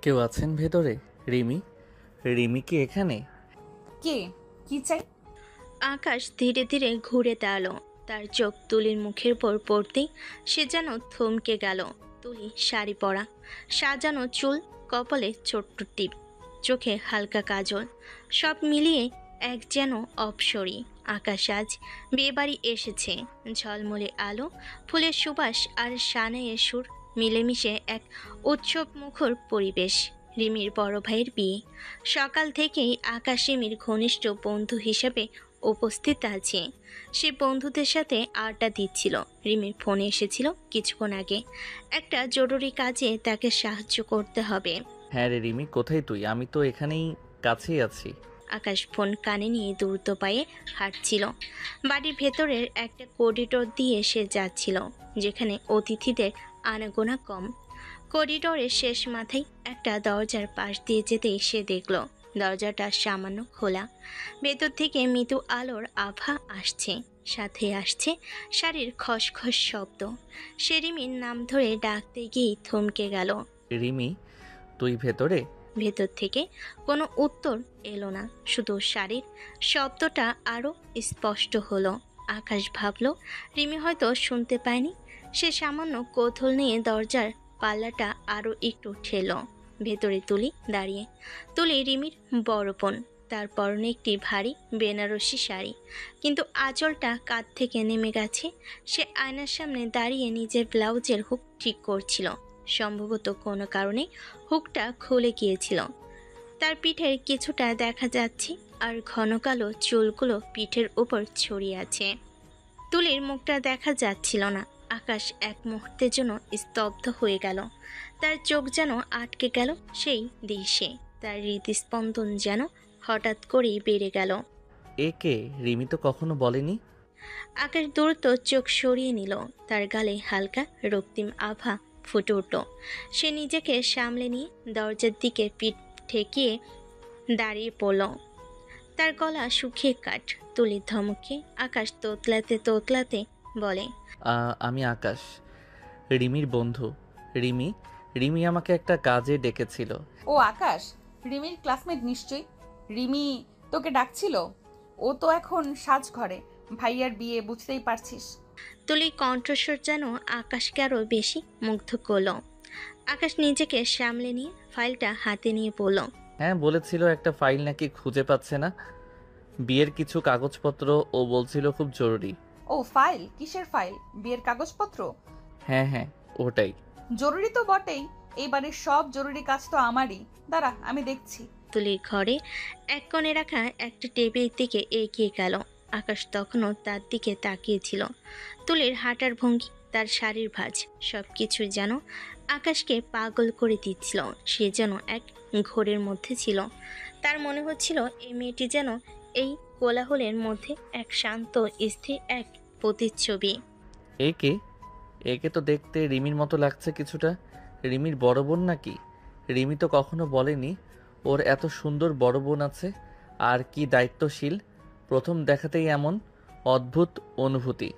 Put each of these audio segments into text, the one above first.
কেউ আছেন ভেতরে? রিমি? রিমি কি এখানে? কে? কি চাই? আকাশ ধীরে ধীরে ঘুরে দাঁড়ালো। তার চোখ তুলির মুখের উপর পড়তেই সে যেন থমকে গেল। তুলি শাড়ি পরা, সাজানো চুল, কপালে ছোট্ট টিপ, চোখে হালকা কাজল, সব মিলিয়ে এক যেন অপসরী। আকাশ আজ বিয়েবাড়ি এসেছে। ঝলমলে আলো, ফুলের সুবাস আর সানাইয়ের সুর মিলেমিশে এক উৎসব মুখর পরিবেশ। রিমির বড় ভাইয়ের বিয়ে। সকাল থেকেই আকাশ রিমির ঘনিষ্ঠ বন্ধু হিসেবে উপস্থিত আছে। সে বন্ধুদের সাথে আড্ডা দিচ্ছিল। রিমির ফোনে এসেছিল কিছুক্ষণ আগে। একটা জরুরি কাজে তাকে সাহায্য করতে হবে। হ্যাঁ রে রিমি, কোথায় তুই? আমি তো এখানেই, কাছেই আছি। আকাশ ফোন কানে নিয়ে দ্রুত পায়ে হাঁটছিল। বাড়ির ভেতরের একটা করিডোর দিয়ে সে যাচ্ছিল, যেখানে অতিথিদের আনাগোনা কম। করিডোরের শেষ মাথায় একটা দরজার পাশ দিয়ে যেতেই সে দেখল দরজাটা সামান্য খোলা। ভেতর থেকে মৃদু আলোর আভা আসছে, সাথে আসছে শাড়ির খসখস শব্দ। সে রিমির নাম ধরে ডাকতে গিয়েই থমকে গেল। রিমি, তুই ভেতরে? ভেতর থেকে কোনো উত্তর এলো না, শুধু শাড়ির শব্দটা আরও স্পষ্ট হলো। আকাশ ভাবল রিমি হয়তো শুনতে পায়নি। সে সামান্য কৌতূহল নিয়ে দরজার পাল্লাটা আরও একটু ঠেল। ভেতরে তুলি দাঁড়িয়ে। তুলি রিমির বড় বোন। তার পরনে একটি ভারী বেনারসি শাড়ি, কিন্তু আঁচলটা কাঁধ থেকে নেমে গেছে। সে আয়নার সামনে দাঁড়িয়ে নিজের ব্লাউজের হুক ঠিক করছিল। সম্ভবত কোনো কারণে হুকটা খুলে গিয়েছিল। তার পিঠের কিছুটা দেখা যাচ্ছে, আর ঘন কালো চুলগুলো পিঠের উপর ছড়িয়ে আছে। তুলির মুখটা দেখা যাচ্ছিল না। আকাশ এক মুহূর্তের জন্য স্তব্ধ হয়ে গেল। তার চোখ যেন আটকে গেল সেই দৃশ্যে। তার হৃদস্পন্দন যেন হঠাৎ করেই বেড়ে গেল। এ কে? রিমি তো কখনো বলেনি। আকাশ দ্রুত চোখ সরিয়ে নিল। তার গালে হালকা রক্তিম আভা ফুটে উঠল। সে নিজেকে সামলে নিয়ে দরজার দিকে পিঠ ঠেকিয়ে দাঁড়িয়ে পড়ল। তার গলা শুকিয়ে কাঠ। তুলির ধমকে আকাশ তোতলাতে তোতলাতে বলে, আমি আকাশ, রিমির বন্ধু। রিমি, রিমি আমাকে একটা কাজে ডেকেছিল। ও আকাশ, রিমির ক্লাসমেট নিশ্চয়ই। রিমি তোকে ডাকছিল। ও তো এখন সাজঘরে, ভাইয়ার বিয়ে, বুঝতেই পারছিস। তুলির কণ্ঠস্বর যেন আকাশকে আরও বেশি মুগ্ধ করল। আকাশ নিজেকে সামলে নিয়ে ফাইলটা হাতে নিয়ে বলল, হ্যাঁ, বলেছিল একটা ফাইল নাকি খুঁজে পাচ্ছে না, বিয়ের কিছু কাগজপত্র। ও বলছিল খুব জরুরি। ও ফাইল? কিসের ফাইল? বিয়ের কাগজপত্র? হ্যাঁ হ্যাঁ, ওটাই। জরুরি তো বটেই। এই বাড়ির সব জরুরি কাজ তো আমারই। দাঁড়া, আমি দেখছি। তুলির ঘরে এক কোণে রাখা একটা টেবিলের দিকে এগিয়ে গেল। আকাশ তখনও তার দিকে তাকিয়েছিল। তুলির হাঁটার ভঙ্গি, তার শাড়ির ভাঁজ, সব কিছু যেন আকাশকে পাগল করে দিচ্ছিল। সে যেন এক ঘোরের মধ্যে ছিল। তার মনে হচ্ছিল এই মেয়েটি যেন এই কোলাহলের মধ্যে এক শান্ত স্থির এক প্রতিচ্ছবি। একে একে তো দেখতে রিমির মতো লাগছে কিছুটা। রিমির বড় বোন নাকি? রিমি তো কখনো বলেনি ওর এত সুন্দর বড় বোন আছে। আর কি দায়িত্বশীল! প্রথম দেখাতেই এমন অদ্ভুত অনুভূতি।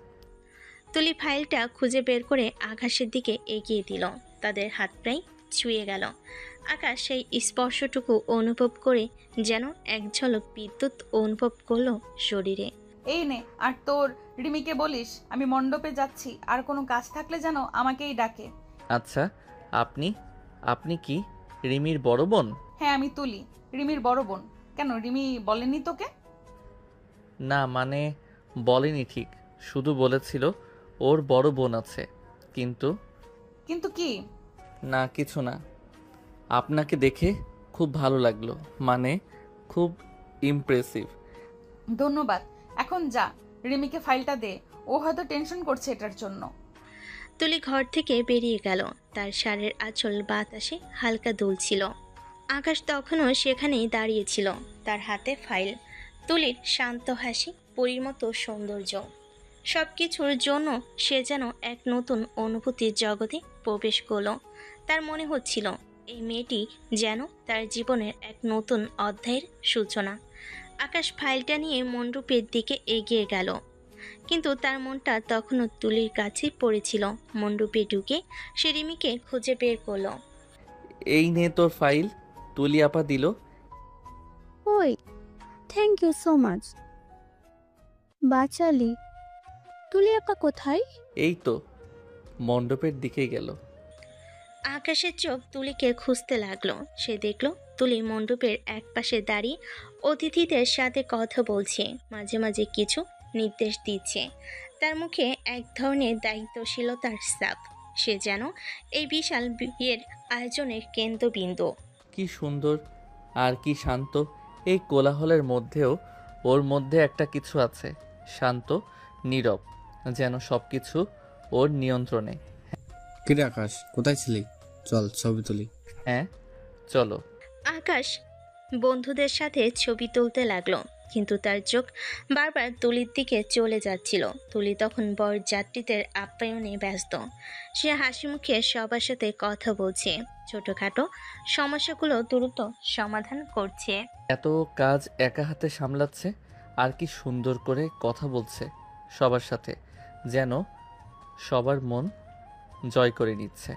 তুলি ফাইলটা খুঁজে বের করে আকাশের দিকে এগিয়ে দিল। তাদের হাত প্রায় ছুঁয়ে গেল। আকাশ সেই স্পর্শটুকু অনুভব করে যেন এক ঝলক বিদ্যুৎ অনুভব করলো শরীরে। এই নে, আর তোর রিমিকে বলিস আমি মণ্ডপে যাচ্ছি, আর কোনো কাজ থাকলে যেন আমাকেই ডাকে। আচ্ছা, আপনি আপনি কি রিমির বড় বোন? হ্যাঁ, আমি তুলি, রিমির বড় বোন। কেন, রিমি বলেনি তোকে? না মানে, বলেনি ঠিক, শুধু বলেছিল ওর বড় বোন আছে। কিন্তু কিন্তু কি? না, কিছু না। আপনাকে দেখে খুব ভালো লাগলো, মানে খুব ইমপ্রেসিভ। ধন্যবাদ। এখন যা, রিমিকে ফাইলটা দে। ও হয়তো টেনশন করছে এটার জন্য। তুলি ঘর থেকে বেরিয়ে গেল। তার শাড়ির আঁচল বাতাসে হালকা দুলছিল। আকাশ তখনও সেখানেই দাঁড়িয়েছিল, তার হাতে ফাইল। তুলির শান্ত হাসি, পরীর মতো সৌন্দর্য, সব কিছুর জন্য সে যেন এক নতুন অনুভূতির জগতে প্রবেশ করল। তার মনে হচ্ছিল এই মেয়েটি যেন তার জীবনের এক নতুন অধ্যায়ের সূচনা। আকাশ ফাইলটা নিয়ে মণ্ডপের দিকে এগিয়ে গেল, কিন্তু তার মনটা তখনও তুলির কাছেই পড়েছিল। মণ্ডপে ঢুকে সে রিমিকে খুঁজে বের করলো। এই নে তোর ফাইল। তুলি আপা দিল। ওই, থ্যাংক ইউ সো মাচ। বাচালি, তুলি আপা কোথায়? এই তো মণ্ডপের দিকে গেল। আকাশের চোখ তুলিকে খুঁজতে লাগলো। সে দেখলো তুলি মণ্ডপের একপাশে দাঁড়িয়ে অতিথিদের সাথে কথা বলছে, মাঝে মাঝে কিছু নির্দেশ দিচ্ছে। তার মুখে এক ধরনের দায়িত্বশীলতার ছাপ। সে যেন এই বিশাল বিয়ের আয়োজনের কেন্দ্রবিন্দু। কি সুন্দর আর কি শান্ত। এই কোলাহলের মধ্যেও ওর মধ্যে একটা কিছু আছে, শান্ত, নীরব, যেন সবকিছু ওর নিয়ন্ত্রণে। কিরে আকাশ, কোথায় ছিলি? চল ছবি তুলি। হ্যাঁ চলো। আকাশ বন্ধুদের সাথে ছবি তুলতে লাগলো, কিন্তু তার চোখ বারবার তুলির দিকে চলে যাচ্ছিল। তুলি তখন বরযাত্রীদের আপ্যায়নে ব্যস্ত। সে হাসি মুখে সবার সাথে কথা বলছে, ছোটখাটো সমস্যাগুলো দ্রুত সমাধান করছে। এত কাজ একা হাতে সামলাচ্ছে, আর কি সুন্দর করে কথা বলছে সবার সাথে, যেন সবার মন জয় করে নিচ্ছে।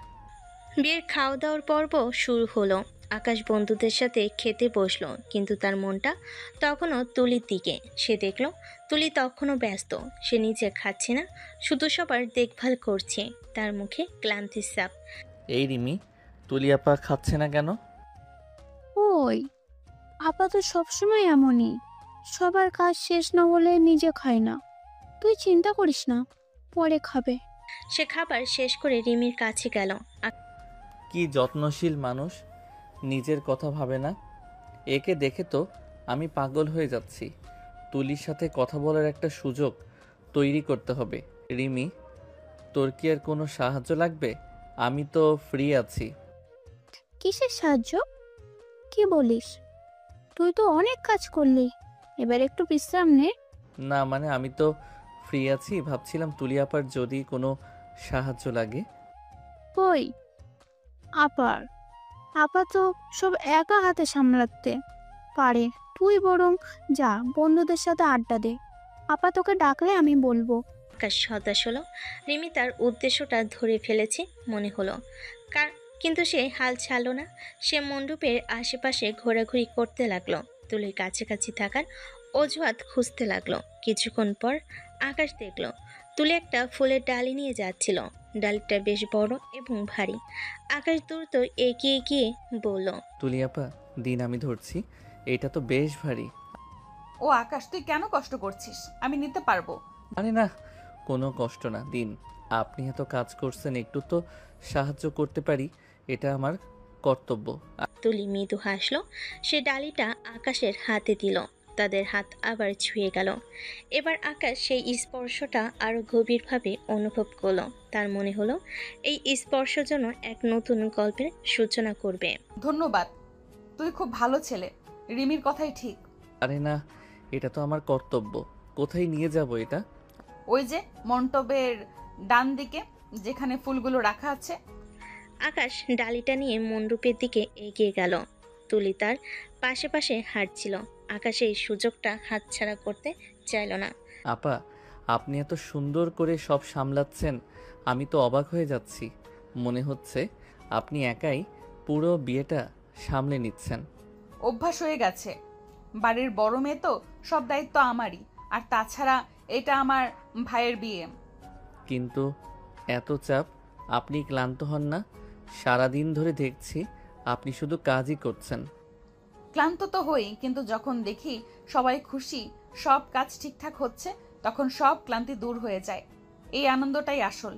বিয়ের খাওয়া দাওয়ার পর্ব শুরু হলো। আকাশ বন্ধুদের সাথে খেতে বসলো, কিন্তু তার মনটা তখনও তুলির দিকে। সে দেখলো তুলি তখনও ব্যস্ত। সে নিজে খাচ্ছে না, শুধু সবার দেখভাল করছে। তার মুখে ক্লান্তির ছাপ। এই রিমি, তুলি আপা খাচ্ছে না কেন? ওই, আপা তো সবসময় এমনই, সবার কাজ শেষ না হলে নিজে খায় না। তুই চিন্তা করিস না, পরে খাবে। সে খাবার শেষ করে রিমির কাছে গেল। কি যত্নশীল মানুষ, নিজের কথা ভাবে না। একে দেখে তো আমি পাগল হয়ে যাচ্ছি। তুলির সাথে কথা বলার একটা সুযোগ তৈরি করতে হবে। রিমি, তোর কি আর কোনো সাহায্য লাগবে? আমি তো ফ্রি আছি। কিসের সাহায্য? কি বলিস? তুই তো অনেক কাজ করলি, এবার একটু বিশ্রাম নে। না মানে আমি তো ফ্রি আছি, ভাবছিলাম তুলি আপার যদি কোনো সাহায্য লাগে। ওই, আপার আপা তো সব একা হাতে সামলাতে পারে। তুই বরং যা, বন্ধুদের সাথে আড্ডা দে। আপা তোকে ডাকলে আমি বলবো। আকাশ হতাশ হলো। রিমি তার উদ্দেশ্যটা ধরে ফেলেছে মনে হলো, কিন্তু সে হাল ছাড়লো না। সে মণ্ডপের আশেপাশে ঘোরাঘুরি করতে লাগলো, তুলির কাছাকাছি থাকার অজুহাত খুঁজতে লাগলো। কিছুক্ষণ পর আকাশ দেখলো তুলি একটা ফুলের ডালি নিয়ে যাচ্ছিল। ডালিটা বেশ বড় এবং ভারী। আকাশ দ্রুত এগিয়ে গিয়ে বলল, তুলি আপা দিন, আমি ধরছি। এটা তো বেশ ভারী। ও আকাশ, তুই কেন কষ্ট করছিস? আমি নিতে পারবো। আরে না, কোনো কষ্ট না, দিন। আপনি এত কাজ করছেন, একটু তো সাহায্য করতে পারি, এটা আমার কর্তব্য। তুলি মৃদু হাসলো। সে ডালিটা আকাশের হাতে দিল। তাদের হাত আবার ছুঁয়ে গেল। এবার আকাশ সেই স্পর্শটা আরো গভীরভাবে অনুভব করলো। তার মনে হলো এই স্পর্শ যেন এক নতুন গল্পের সূচনা করবে। ধন্যবাদ, তুই খুব ভালো ছেলে। রিমির কথাই ঠিক। আরে না, এটা তো আমার কর্তব্য। কোথায় নিয়ে যাব এটা? ওই যে মণ্ডপের ডান দিকে, যেখানে ফুলগুলো রাখা আছে। আকাশ ডালিটা নিয়ে মণ্ডপের দিকে এগিয়ে গেল। তুলি তার পাশে পাশে হাঁটছিল। আকাশ এই সুযোগটা হাতছাড়া করতে চাইল না। আপা, আপনি এত সুন্দর করে সব সামলাচ্ছেন, আমি তো অবাক হয়ে যাচ্ছি। মনে হচ্ছে আপনি একাই পুরো বিয়েটা সামলে নিচ্ছেন। অভ্যাস হয়ে গেছে, বাড়ির বড় মেয়ে তো, সব দায়িত্ব আমারই। আর তাছাড়া এটা আমার ভাইয়ের বিয়ে। কিন্তু এত চাপ, আপনি ক্লান্ত হন না? সারাদিন ধরে দেখছি আপনি শুধু কাজই করছেন। ক্লান্ত তো হই, কিন্তু যখন দেখি সবাই খুশি, সব কাজ ঠিকঠাক হচ্ছে, তখন সব ক্লান্তি দূর হয়ে যায়। এই আনন্দটাই আসল।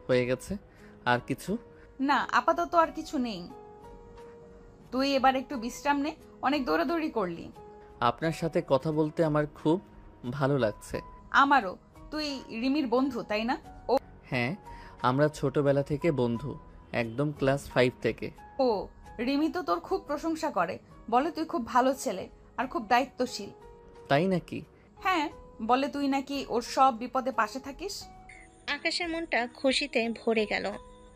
হয়ে গেছে? আর কিছু? না, আপাতত আর কিছু নেই। তুই এবার একটু বিশ্রাম নে, অনেক দৌড়াদৌড়ি করলি। আপনার সাথে কথা বলতে আমার খুব ভালো লাগছে। আমারও। তুই রিমির বন্ধু, তাই না? হ্যাঁ, আমরা ছোটবেলা থেকে বন্ধু, একদম ক্লাস 5 থেকে। ও, রিমি তো তোর খুব প্রশংসা করে, বলে তুই খুব ভালো ছেলে আর খুব দায়িত্বশীল। তাই নাকি? হ্যাঁ, বলে তুই নাকি ওর সব বিপদে পাশে থাকিস। আকাশের মনটা খুশিতে ভরে গেল।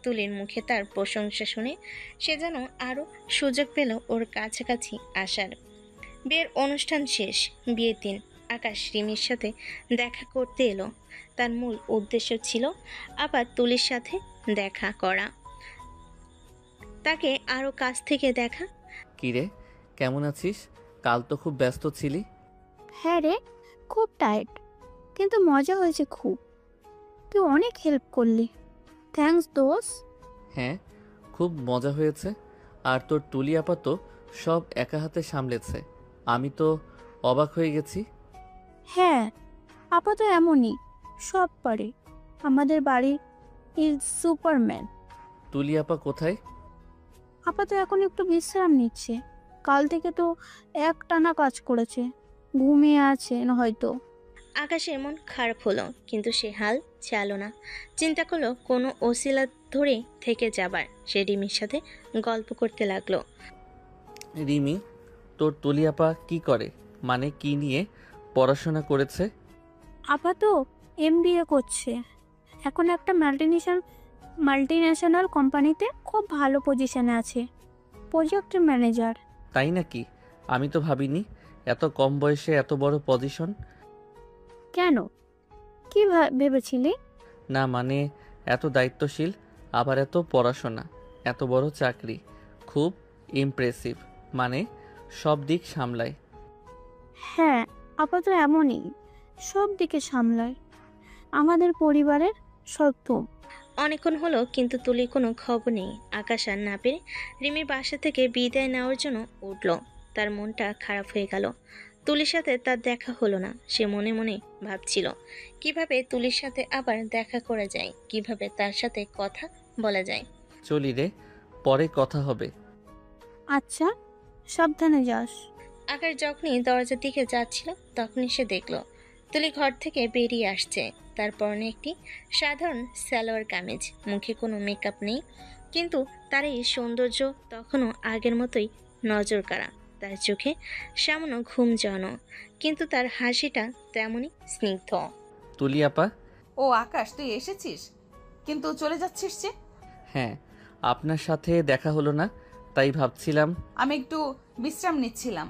তুলির মুখে তার প্রশংসা শুনে সে যেন আরো সুযোগ পেল ওর কাছাকাছি আসার। বিয়ের অনুষ্ঠান শেষ। বিয়ের দিন আকাশ রিমির সাথে দেখা করতে এলো। তার মূল উদ্দেশ্য ছিল আবার তুলির সাথে দেখা করা। তাকে আরও কাছ থেকে দেখা। কিরে, কেমন আছিস? কাল তো খুব ব্যস্ত ছিলি। হ্যাঁ রে, খুব টায়ার্ড, কিন্তু মজা হয়েছে খুব। তুই অনেক হেল্প করলি, থ্যাঙ্কস দোস। হ্যাঁ, খুব মজা হয়েছে। আর তোর তুলি আপা তো সব একা হাতে সামলেছে। আমি তো অবাক হয়ে গেছি। হ্যাঁ, আপা তো এমনই, সব পারে। আমাদের বাড়ি ইজ সুপারম্যান। তুলি আপা কোথায়? আপা তো এখন একটু বিশ্রাম নিচ্ছে, কাল থেকে তো একটানা কাজ করেছে, ঘুমিয়ে আছে হয়তো। আকাশের মন খারাপ হলো, কিন্তু সে হাল ছাড়লো না। চিন্তা করলো কোনো ওসিলা ধরে থেকে যাবার। সে রিমির সাথে গল্প করতে লাগলো। রিমি, তোর তুলি আপা কি করে? মানে কি নিয়ে পড়াশোনা করেছে? আপা তো এমবিএ করছে, এখন একটা মাল্টিন্যাশনাল কোম্পানিতে খুব ভালো পজিশনে আছে, প্রজেক্ট ম্যানেজার। তাই নাকি? আমি তো ভাবিনি এত কম বয়সে এত বড় পজিশন। কেন, কি ভেবেছিলি? না মানে এত দায়িত্বশীল, আবার এত পড়াশোনা, এত বড় চাকরি, খুব ইমপ্রেসিভ। মানে সব দিক সামলায়। হ্যাঁ, আপা তো এমনই, সব দিকে সামলায়, আমাদের পরিবারের সত্য। অনেকক্ষণ হলো কিন্তু তুলির কোনো খবর নেই। আকাশ আর না পেরে রিমির বাসা থেকে বিদায় নেওয়ার জন্য উঠল। তার মনটা খারাপ হয়ে গেল। তুলির সাথে তার দেখা হলো না। সে মনে মনে ভাবছিল কিভাবে তুলির সাথে আবার দেখা করা যায়, কিভাবে তার সাথে কথা বলা যায়। চলি রে, পরে কথা হবে। আচ্ছা, সাবধানে যাস। আকাশ যখনই দরজার দিকে যাচ্ছিল তখনই সে দেখল তুলি ঘর থেকে বেরিয়ে আসছে। তার পরনে একটি সাধারণ সালোয়ার কামিজ, মুখে কোনো মেকআপ নেই, কিন্তু তার এই সৌন্দর্য তখনও আগের মতোই নজর কাড়া। তার চোখে সামান্য ঘুম জানো, কিন্তু তার হাসিটা তেমনই স্নিগ্ধ। তুলি আপা? ও আকাশ, তুই এসেছিস, কিন্তু চলে যাচ্ছিস যে? হ্যাঁ, আপনার সাথে দেখা হলো না, তাই ভাবছিলাম। আমি একটু বিশ্রাম নিচ্ছিলাম,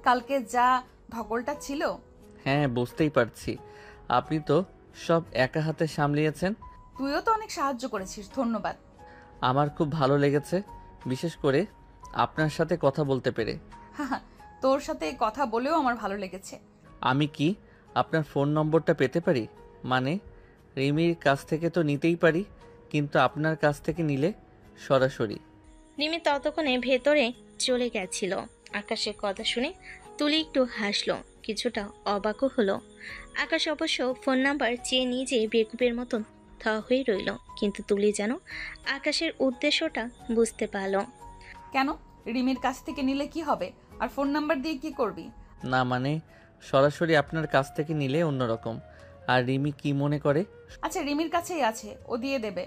কালকে যা ধকলটা ছিল। হ্যাঁ, বুঝতেই পারছি। আপনি তো সব একা হাতে সামলিয়েছেন। তুইও তো অনেক সাহায্য করেছিস, ধন্যবাদ। আমার খুব ভালো লেগেছে, বিশেষ করে আপনার সাথে কথা বলতে পেরে। হাহা, তোর সাথে কথা বলেও আমার ভালো লেগেছে। আমি কি আপনার ফোন নম্বরটা পেতে পারি? মানে রিমির কাছ থেকে তো নিতেই পারি, কিন্তু আপনার কাছ থেকে নিলে সরাসরি। রিমি ততক্ষণে ভেতরে চলে গেছিল। আকাশের কথা শুনে তুলি একটু হাসলো, কিছুটা অবাকও হলো। আকাশ অবশ্য ফোন নাম্বার চেয়ে নিজে বেকুবের মতন থ হয়ে রইল, কিন্তু তুলি যেন আকাশের উদ্দেশ্যটা বুঝতে পারল। কেন, রিমির কাছ থেকে নিলে কি হবে, আর ফোন নাম্বার দিয়ে কি করবি? না মানে সরাসরি আপনার কাছ থেকে নিলে অন্যরকম। আর রিমি কি মনে করে? আচ্ছা, রিমির কাছেই আছে, ও দিয়ে দেবে।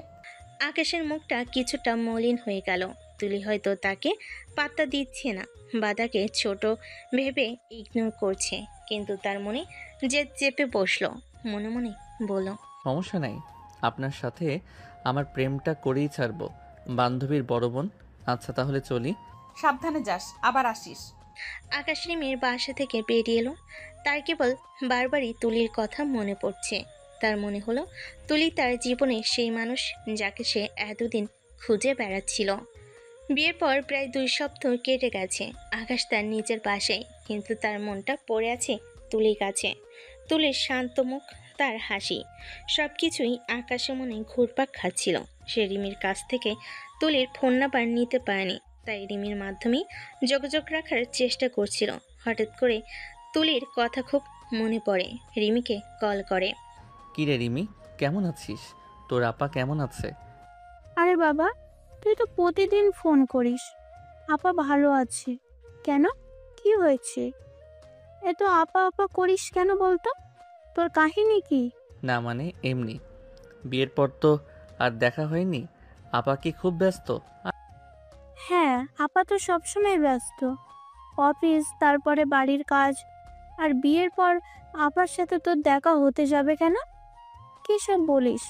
আকাশের মুখটা কিছুটা মলিন হয়ে গেল। তুলি হয়তো তাকে পাত্তা দিচ্ছে না বা তাকে ছোট ভেবে ইগনোর করছে, কিন্তু তার মনে জেদ চেপে বসলো। মনে মনে বলল, সমস্যা নাই, আপনার সাথে আমার প্রেমটা করেই ছাড়বো, বান্ধবীর বড় বোন। আচ্ছা তাহলে চলি। সাবধানে যাস, আবার আসিস। আকাশ রিমির বাসা থেকে বেরিয়ে এলো। তার কেবল বারবারই তুলির কথা মনে পড়ছে। তার মনে হলো তুলি তার জীবনে সেই মানুষ যাকে সে এতদিন খুঁজে বেড়াচ্ছিল। বিয়ের পর প্রায় 2 সপ্তাহ কেটে গেছে। আকাশ তার নিজের বাসায়, কিন্তু তার মনটা পড়ে আছে তুলির কাছে। তুলির শান্ত মুখ, তার হাসি, সব কিছুই আকাশের মনে ঘুরপাক খাচ্ছিল। সে রিমির কাছ থেকে তুলির ফোন নাম্বার নিতে পারেনি, তাই রিমির মাধ্যমেই যোগাযোগ রাখার চেষ্টা করছিল। হঠাৎ করে তুলির কথা খুব মনে পড়ে, রিমিকে কল করে। কি রে রিমি, কেমন আছিস? তোর আপা কেমন আছে? আরে বাবা, তুই তো প্রতিদিন ফোন করিস। আপা ভালো আছে। কেন, কি হয়েছে? এত আপা আপা করিস কেন বলতো, তোর কাহিনী কি? না মানে এমনি, বিয়ের পর তো আর দেখা হয়নি। আপা কি খুব ব্যস্ত? হ্যাঁ, আপা তো সবসময় ব্যস্ত, অফিস, তারপরে বাড়ির কাজ। আর বিয়ের পর আপার সাথে তোর দেখা হতে যাবে কেন? কি সব বলিস?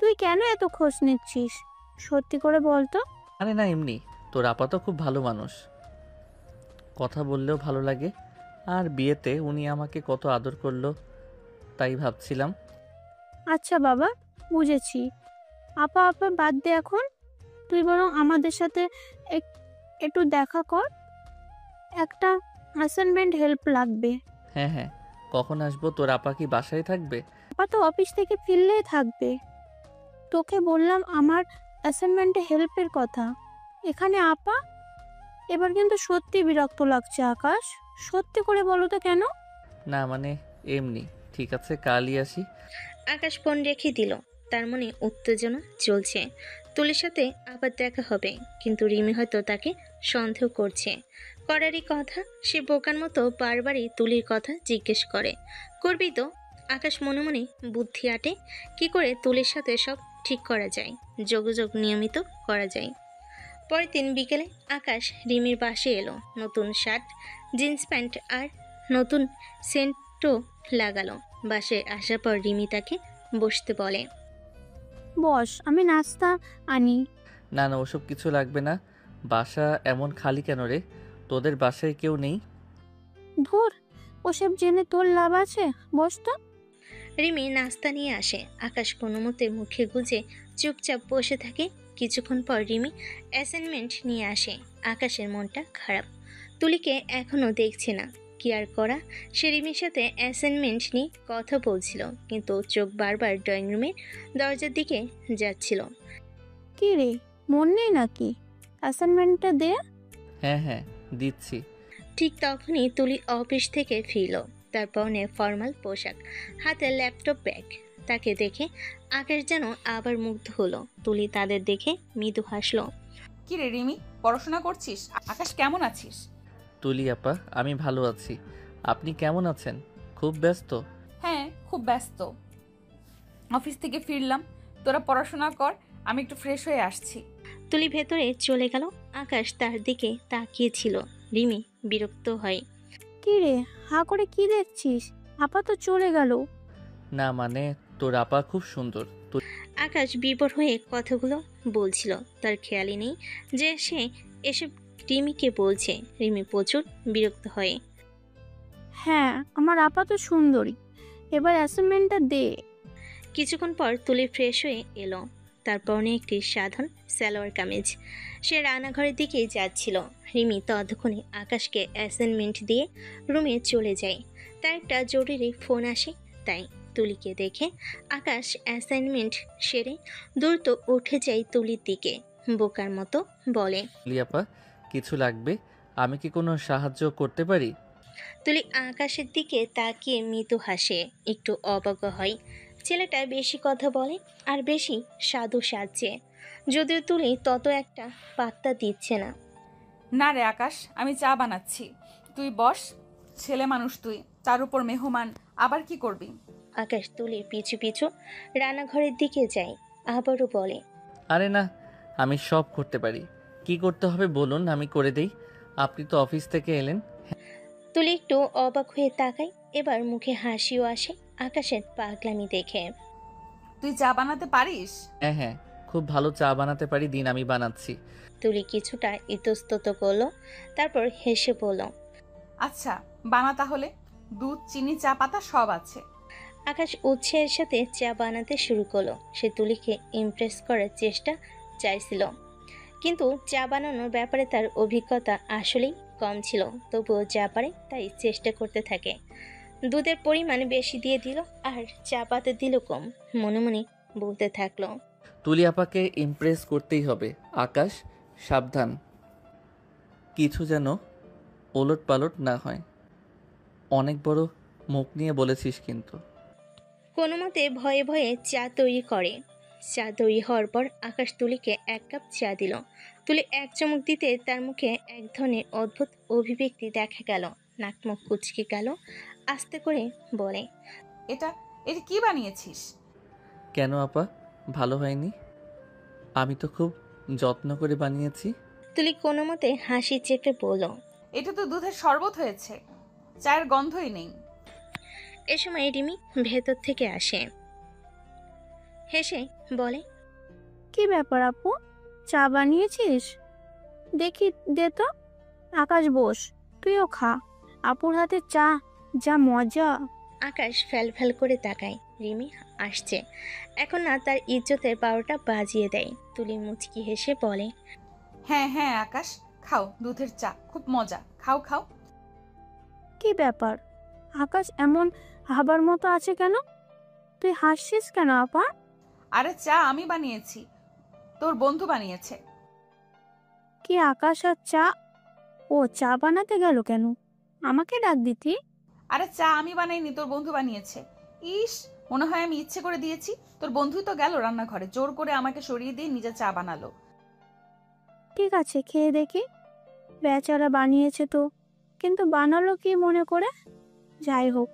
তুই কেন এত খোঁজ নিচ্ছিস, সত্যি করে বলতো। আরে না এমনি, তোর আপা তো খুব ভালো মানুষ, কথা বললেও ভালো লাগে। আর বিয়েতে উনি আমাকে কত আদর করলো, তাই ভাবছিলাম। আচ্ছা বাবা, বুঝেছি। আপা আপা বাদ দে এখন, তুই বরং আমাদের সাথে একটু দেখা কর, একটা অ্যাসাইনমেন্ট হেল্প লাগবে। হ্যাঁ হ্যাঁ, কখন আসবো? তোর আপা কি বাসায় থাকবে? আপা তো অফিস থেকে ফিরলেই থাকবে। তোকে বললাম আমার অ্যাসাইনমেন্টে হেল্পের কথা, এখানে আপা। এবার কিন্তু সত্যি বিরক্ত লাগছে আকাশ, সত্যি করে বলো তো কেন? না মানে এমনি। ঠিক আছে, কালই আসি। আকাশ ফোন রেখে দিল। তার মনে উত্তেজনা চলছে। তুলির সাথে আবার দেখা হবে, কিন্তু রিমি হয়তো তাকে সন্দেহ করছে। করারই কথা, সে বোকার মতো বারবারই তুলির কথা জিজ্ঞেস করে। করবি তো? আকাশ মনে মনে বুদ্ধি আটে কি করে তুলির সাথে সব ঠিক করা যায়, যোগাযোগ নিয়মিত করা যায়। পরের দিন বিকেলে আকাশ রিমির বাসে এলো। নতুন শার্ট, জিন্স প্যান্ট আর নতুন সেন্টও লাগালো। বাসে আসার পর রিমি তাকে বসতে বলে। বস, আমি নাস্তা আনি। না না, ওসব কিছু লাগবে না। বাসা এমন খালি কেন রে? তোদের বাসায় কেউ নেই? ধুর, ওসব জেনে তোর লাভ আছে, বস তো। রিমি নাস্তা নিয়ে আসে। আকাশ কোনো মতে মুখে গুজে চুপচাপ বসে থাকে। কিছুক্ষণ পর রিমি অ্যাসাইনমেন্ট নিয়ে আসে। আকাশের মনটা খারাপ। তুলিকে এখনও দেখছে না। কি আর করা, সে রিমির সাথে অ্যাসাইনমেন্ট নিয়ে কথা বলছিল, কিন্তু চোখ বারবার ড্রয়িং রুমের দরজার দিকে যাচ্ছিল। কি রে, মন নেই নাকি? অ্যাসাইনমেন্টটা দে। হ্যাঁ হ্যাঁ, দিচ্ছি। ঠিক তখনই তুলি অফিস থেকে ফিরল। তার পরনে ফর্মাল পোশাক, হাতে ল্যাপটপ ব্যাগ। তাকে দেখে আকাশ যেন আবার মুগ্ধ হলো। তুলি তাদের দেখে মৃদু হাসলো। কি রে রিমি, পড়াশোনা করছিস? আকাশ কেমন আছিস? তুলি আপা, আমি ভালো আছি। আপনি কেমন আছেন? খুব ব্যস্ত? হ্যাঁ, খুব ব্যস্ত। অফিস থেকে ফিরলাম, তোরা পড়াশোনা কর, আমি একটু ফ্রেশ হয়ে আসছি। তুলি ভেতরে চলে গেল। আকাশ তার দিকে তাকিয়েছিল। রিমি বিরক্ত হয়। কি রে, হা করে কি দেখছিস? আপা তো চলে গেল। না মানে তোর আপা খুব সুন্দর। আকাশ বিবর হয়ে কথাগুলো বলছিল। তার খেয়ালই নেই যে সে এসব রিমিকে বলছে। রিমি প্রচুর বিরক্ত হয়। হ্যাঁ, আমার আপা তো সুন্দরী, এবার অ্যাসাইনমেন্টটা দে। কিছুক্ষণ পর তুলি ফ্রেশ হয়ে এলো। তার পরনে একটি সাধারণ সালোয়ার কামিজ। সে রান্নাঘরের দিকে যাচ্ছিল। রিমি ততক্ষণে আকাশকে অ্যাসাইনমেন্ট দিয়ে রুমে চলে যায়। তার একটা জরুরি ফোন আসে, তাই তুলিকে দেখে আকাশ অ্যাসাইনমেন্ট সেরে দ্রুত উঠে যায় তুলির দিকে। বোকার মতো বলে। তুলি আপা, কিছু লাগবে? আমি কি কোনো সাহায্য করতে পারি? তুলি আকাশের দিকে তাকিয়ে মৃদু হাসে। একটু অবাক হয়। ছেলেটা বেশি কথা বলে আর বেশি সাধু সাজছে, যদিও তুলি তত একটা পাত্তা দিচ্ছে না। না রে আকাশ, আমি চা বানাচ্ছি, তুই বস। ছেলে মানুষ তুই, তার উপর মেহমান, আবার কি করবি? আকাশ তুলির পিছু পিছু রান্নাঘরের দিকে যায়। আবারও বলে। আরে না, আমি সব করতে পারি। কি করতে হবে বলুন, আমি করে দেই। আপনি তো অফিস থেকে এলেন। তুলি একটু অবাক হয়ে তাকায়। এবার মুখে হাসিও আসে আকাশের পাগলামি দেখে। তুই চা বানাতে পারিস? হ্যাঁ হ্যাঁ, খুব ভালো চা বানাতে পারি। দিন, আমি বানাচ্ছি। তুলি কিছুটা ইতস্তত করলো, তারপর হেসে বলল। আচ্ছা, বানা তাহলে। দুধ, চিনি, চা পাতা সব আছে। আকাশ উৎসাহের সাথে চা বানাতে শুরু করলো। সে তুলিকে ইমপ্রেস করার চেষ্টা চাইছিল, কিন্তু চা বানানোর ব্যাপারে তার অভিজ্ঞতা আসলেই কম ছিল। তবুও যা পারে তাই চেষ্টা করতে থাকে। দুধের পরিমাণ বেশি দিয়ে দিল আর চা পাতা দিল কম। মনে মনে বলতে থাকলো। তুলি আপাকে ইমপ্রেস করতেই হবে। আকাশ, সাবধান, কিছু যেন ওলট পালট না হয়। অনেক বড় মুখ নিয়ে বলেছিস কিন্তু। কোনো মতে ভয়ে ভয়ে চা তৈরি করে। চা তৈরি হওয়ার পর আকাশ তুলিকে 1 কাপ চা দিল। তুলি 1 চুমুক দিতে তার মুখে এক ধরনের অদ্ভুত অভিব্যক্তি দেখা গেল। নাক মুখ কুচকে গেল। আস্তে করে বলে। এটা এটা কি বানিয়েছিস? কেন আপা, ভালো হয়নি? আমি তো খুব যত্ন করে বানিয়েছি। তুলি কোনো মতে হাসি চেপে বলল। এটা তো দুধের শরবত হয়েছে, চায়ের গন্ধই নেই। এ সময় রিমি ভেতর থেকে আসে। হেসে বলে। কি ব্যাপার আপু, চা বানিয়েছিস? দেখি, দে তো। আকাশ, বস, তুইও খা। আপুর হাতে চা যা মজা। আকাশ ফ্যাল করে তাকায়। রিমি আসছে। এখন না তার ইজ্জতের 12টা বাজিয়ে দেয়। তুলি মুচকি হেসে বলে, হ্যাঁ হ্যাঁ আকাশ, খাও দুধের চা, খুব মজা, খাও খাও। কি ব্যাপার? আকাশ এমন হাবার মতো আছে কেন? তুই হাসছিস কেন আপা? আরে চা আমি বানিয়েছি, তোর বন্ধু বানিয়েছে। কি আকাশ আর চা? ও চা বানাতে গেল কেন? আমাকে ডাক দিতি। আরে চা আমি বানাইনি, তোর বন্ধু বানিয়েছে। ইস, মনে হয় আমি ইচ্ছে করে দিয়েছি। তোর বন্ধুই তো গেল রান্নাঘরে, জোর করে আমাকে সরিয়ে দিয়ে নিজে চা বানালো। ঠিক আছে, খেয়ে দেখি। বেচারা বানিয়েছে তো, কিন্তু বানালো কি মনে করে? যাই হোক।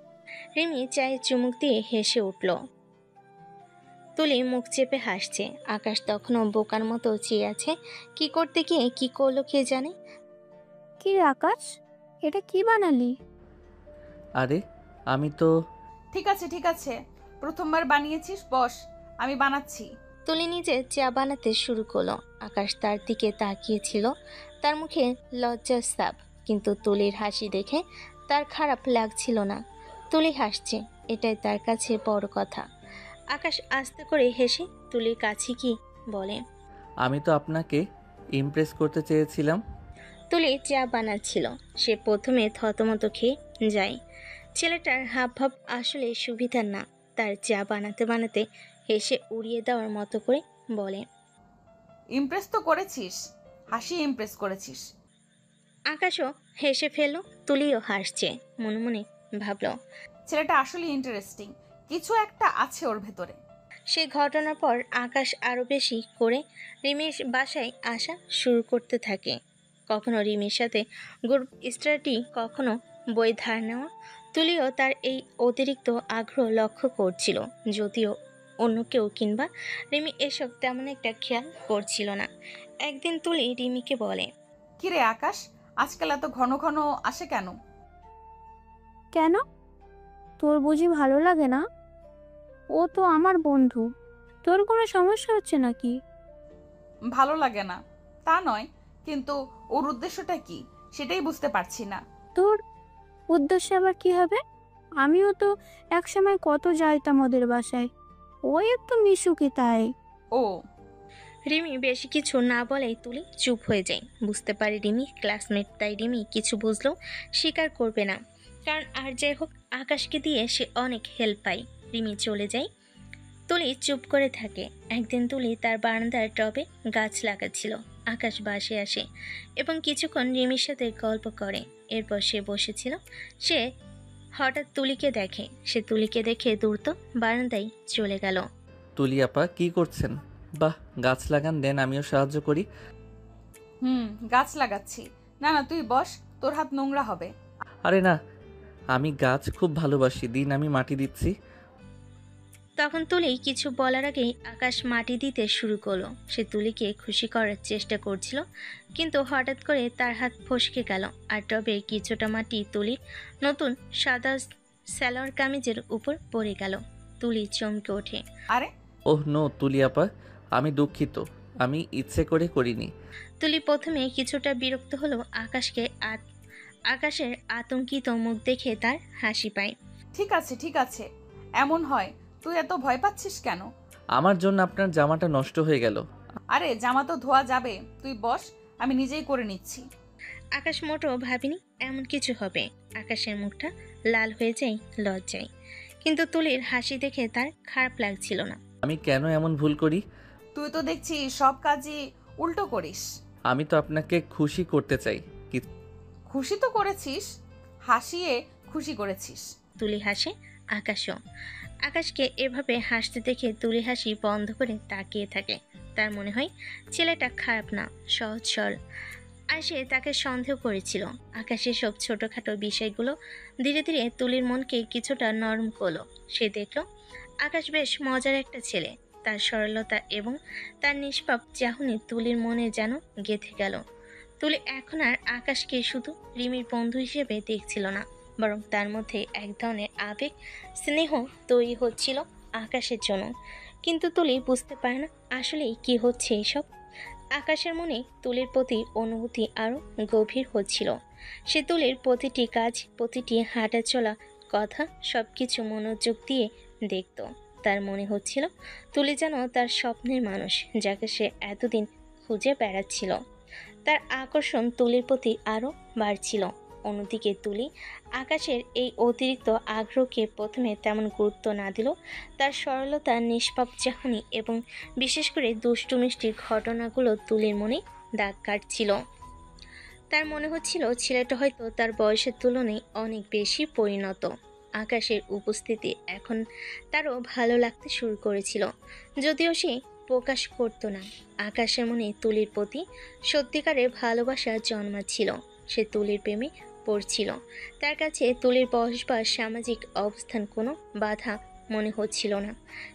রিমি চায়ে চুমুক দিয়ে হেসে উঠল। তুলি মুখ চেপে হাসছে। আকাশ তখনও বোকার মতো চেয়ে আছে। কি করতে গিয়ে কি করলো কে জানে। কি রে আকাশ, এটা কি বানালি? আরে আমি তো ঠিক আছে ঠিক আছে, প্রথমবার বানিয়েছিস, বস, আমি বানাচ্ছি। তুলি নিজে চা বানাতে শুরু করলো। আকাশ তার দিকে তাকিয়েছিল। তার মুখে লজ্জার ছাপ, কিন্তু তুলির হাসি দেখে তার খারাপ লাগছিল না। তুলি হাসছে, এটাই তার কাছে বড় কথা। আকাশ আস্তে করে হেসে তুলির কাছে কি বলে, আমি তো আপনাকে ইমপ্রেস করতে চেয়েছিলাম। তুলি চা বানাচ্ছিল। সে প্রথমে থতমত খেয়ে যায়। ছেলেটার হাবভাব আসলে সুবিধার না। তার চা বানাতে বানাতে হেসে উড়িয়ে দেওয়ার মতো করে বলে, ইমপ্রেস তো করেছিস, হাসি ইমপ্রেস করেছিস। আকাশও হেসে ফেলল। তুলিও হাসছে। মনে মনে ভাবল, ছেলেটা আসলে ইন্টারেস্টিং, কিছু একটা আছে ওর ভেতরে। সে ঘটনার পর আকাশ আরও বেশি করে রিমির বাসায় আসা শুরু করতে থাকে। কখনো রিমির সাথে গ্রুপ স্টাডি, কখনো বই ধার নেওয়া। তুলিও তার এই অতিরিক্ত আগ্রহ লক্ষ্য করছিল, যদিও অন্য কেউ কিংবা রিমি এসব তেমন একটা খেয়াল করছিল না। একদিন তুলি রিমিকে বলে, কিরে আকাশ, আজকাল এত ঘন ঘন আসে কেন? কেন? তোর বুঝি ভালো লাগে না? ও তো আমার বন্ধু। তোর কোনো সমস্যা হচ্ছে নাকি? ভালো লাগে না তা নয়, কিন্তু ওর উদ্দেশ্যটা কি সেটাই বুঝতে পারছি না। তোর উদ্দেশ্য আবার কি হবে? আমিও তো একসময় কত যাইতাম ওদের বাসায়। ওই একটু মিশুকি তাই। ও, রিমি বেশি কিছু না বলেই তুলি চুপ হয়ে যায়। বুঝতে পারে রিমি ক্লাসমেট, তাই রিমি কিছু বুঝলেও স্বীকার করবে না। কারণ আর যাই হোক, আকাশকে দিয়ে সে অনেক হেল্প পায়। রিমি চলে যায়, তুলি চুপ করে থাকে। একদিন তুলি তার বারান্দার টবে গাছ লাগাচ্ছিল। আকাশ বাসে আসে এবং কিছুক্ষণ রিমির সাথে গল্প করে। এরপর সে বসেছিল। সে হঠাৎ তুলিকে দেখে। সে তুলিকে দেখে দ্রুত বারান্দায় চলে গেল। তুলি আপা কি করছেন? বাহ, গাছ লাগান, দেন আমিও সাহায্য করি। গাছ লাগাচ্ছি। না না, তুই বস, তোর হাত নোংরা হবে। আরে না, আমি গাছ খুব ভালোবাসি, দিন আমি মাটি দিচ্ছি। তখন তুলি কিছু বলার আগেই আকাশ মাটি দিতে শুরু করলো। সে তুলিকে খুশি করার চেষ্টা করছিল, কিন্তু হঠাৎ করে তার হাত ফসকে গেল আর টবে কিছুটা মাটি তুলির নতুন সাদা সালোয়ার কামিজের উপর পড়ে গেল। তুলি চমকে ওঠে। আরে, ওহ নো তুলি আপা, আমি দুঃখিত, আমি ইচ্ছে করে করিনি। তুলি প্রথমে কিছুটা বিরক্ত হলো। আকাশের আতঙ্কিত মুখ দেখে তার হাসি পায়। ঠিক আছে ঠিক আছে, এমন হয়, তুই এত ভয় পাচ্ছিস কেন? আমার জন্য আপনার জামাটা নষ্ট হয়ে গেল। আরে জামা তো ধোয়া যাবে, তুই বস, আমি নিজেই করে নিচ্ছি। আকাশ মোটেও ভাবিনি এমন কিছু হবে। আকাশের মুখটা লাল হয়ে যায় লজ্জায়, কিন্তু তুলির হাসি দেখে তার খারাপ লাগছিল না। আমি কেন এমন ভুল করি? তুই তো দেখছি সব কাজই উল্টো করিস। আমি তো আপনাকে খুশি করতে চাই। খুশি তো করেছিস, হাসিয়ে খুশি করেছিস। তুলি হাসে, আকাশও। আকাশকে এভাবে হাসতে দেখে তুলি হাসি বন্ধ করে তাকিয়ে থাকে। তার মনে হয় ছেলেটা খারাপ না, সহজ সরল। আর সে তাকে সন্দেহ করেছিল। আকাশের সব ছোটোখাটো বিষয়গুলো ধীরে ধীরে তুলির মনকে কিছুটা নরম করলো। সে দেখল আকাশ বেশ মজার একটা ছেলে। তার সরলতা এবং তার নিষ্পাপ চাহনি তুলির মনে যেন গেঁথে গেল। তুলি এখন আর আকাশকে শুধু রিমির বন্ধু হিসেবে দেখছিল না, বরং তার মধ্যে এক ধরনের আবেগ, স্নেহ তৈরি হচ্ছিল আকাশের জন্য। কিন্তু তুলি বুঝতে পারে না আসলেই কি হচ্ছে এসব। আকাশের মনে তুলির প্রতি অনুভূতি আরও গভীর হচ্ছিল। সে তুলির প্রতিটি কাজ, প্রতিটি হাঁটা চলা কথা সব কিছু মনোযোগ দিয়ে দেখত। তার মনে হচ্ছিল তুলি যেন তার স্বপ্নের মানুষ, যাকে সে এতদিন খুঁজে বেড়াচ্ছিল। তার আকর্ষণ তুলির প্রতি আরও বাড়ছিল। অন্যদিকে তুলি আকাশের এই অতিরিক্ত আগ্রহকে প্রথমে তেমন গুরুত্ব না দিল। তার সরলতা, নিষ্পাপ চাহনি এবং বিশেষ করে দুষ্টু মিষ্টির ঘটনাগুলো তুলির মনে দাগ কাটছিল। তার মনে হচ্ছিল ছেলেটা হয়তো তার বয়সের তুলনায় অনেক বেশি পরিণত। আকাশের উপস্থিতি এখন তারও ভালো লাগতে শুরু করেছিল, যদিও সে প্রকাশ করত না। আকাশের মনে তুলির প্রতি সত্যিকারের ভালোবাসা জন্মাচ্ছিল। সে তুলির প্রেমে পড়ছিল। তার কাছে তুলির বয়স বা সামাজিক অবস্থান কোনো বাধা মনে হচ্ছিল না।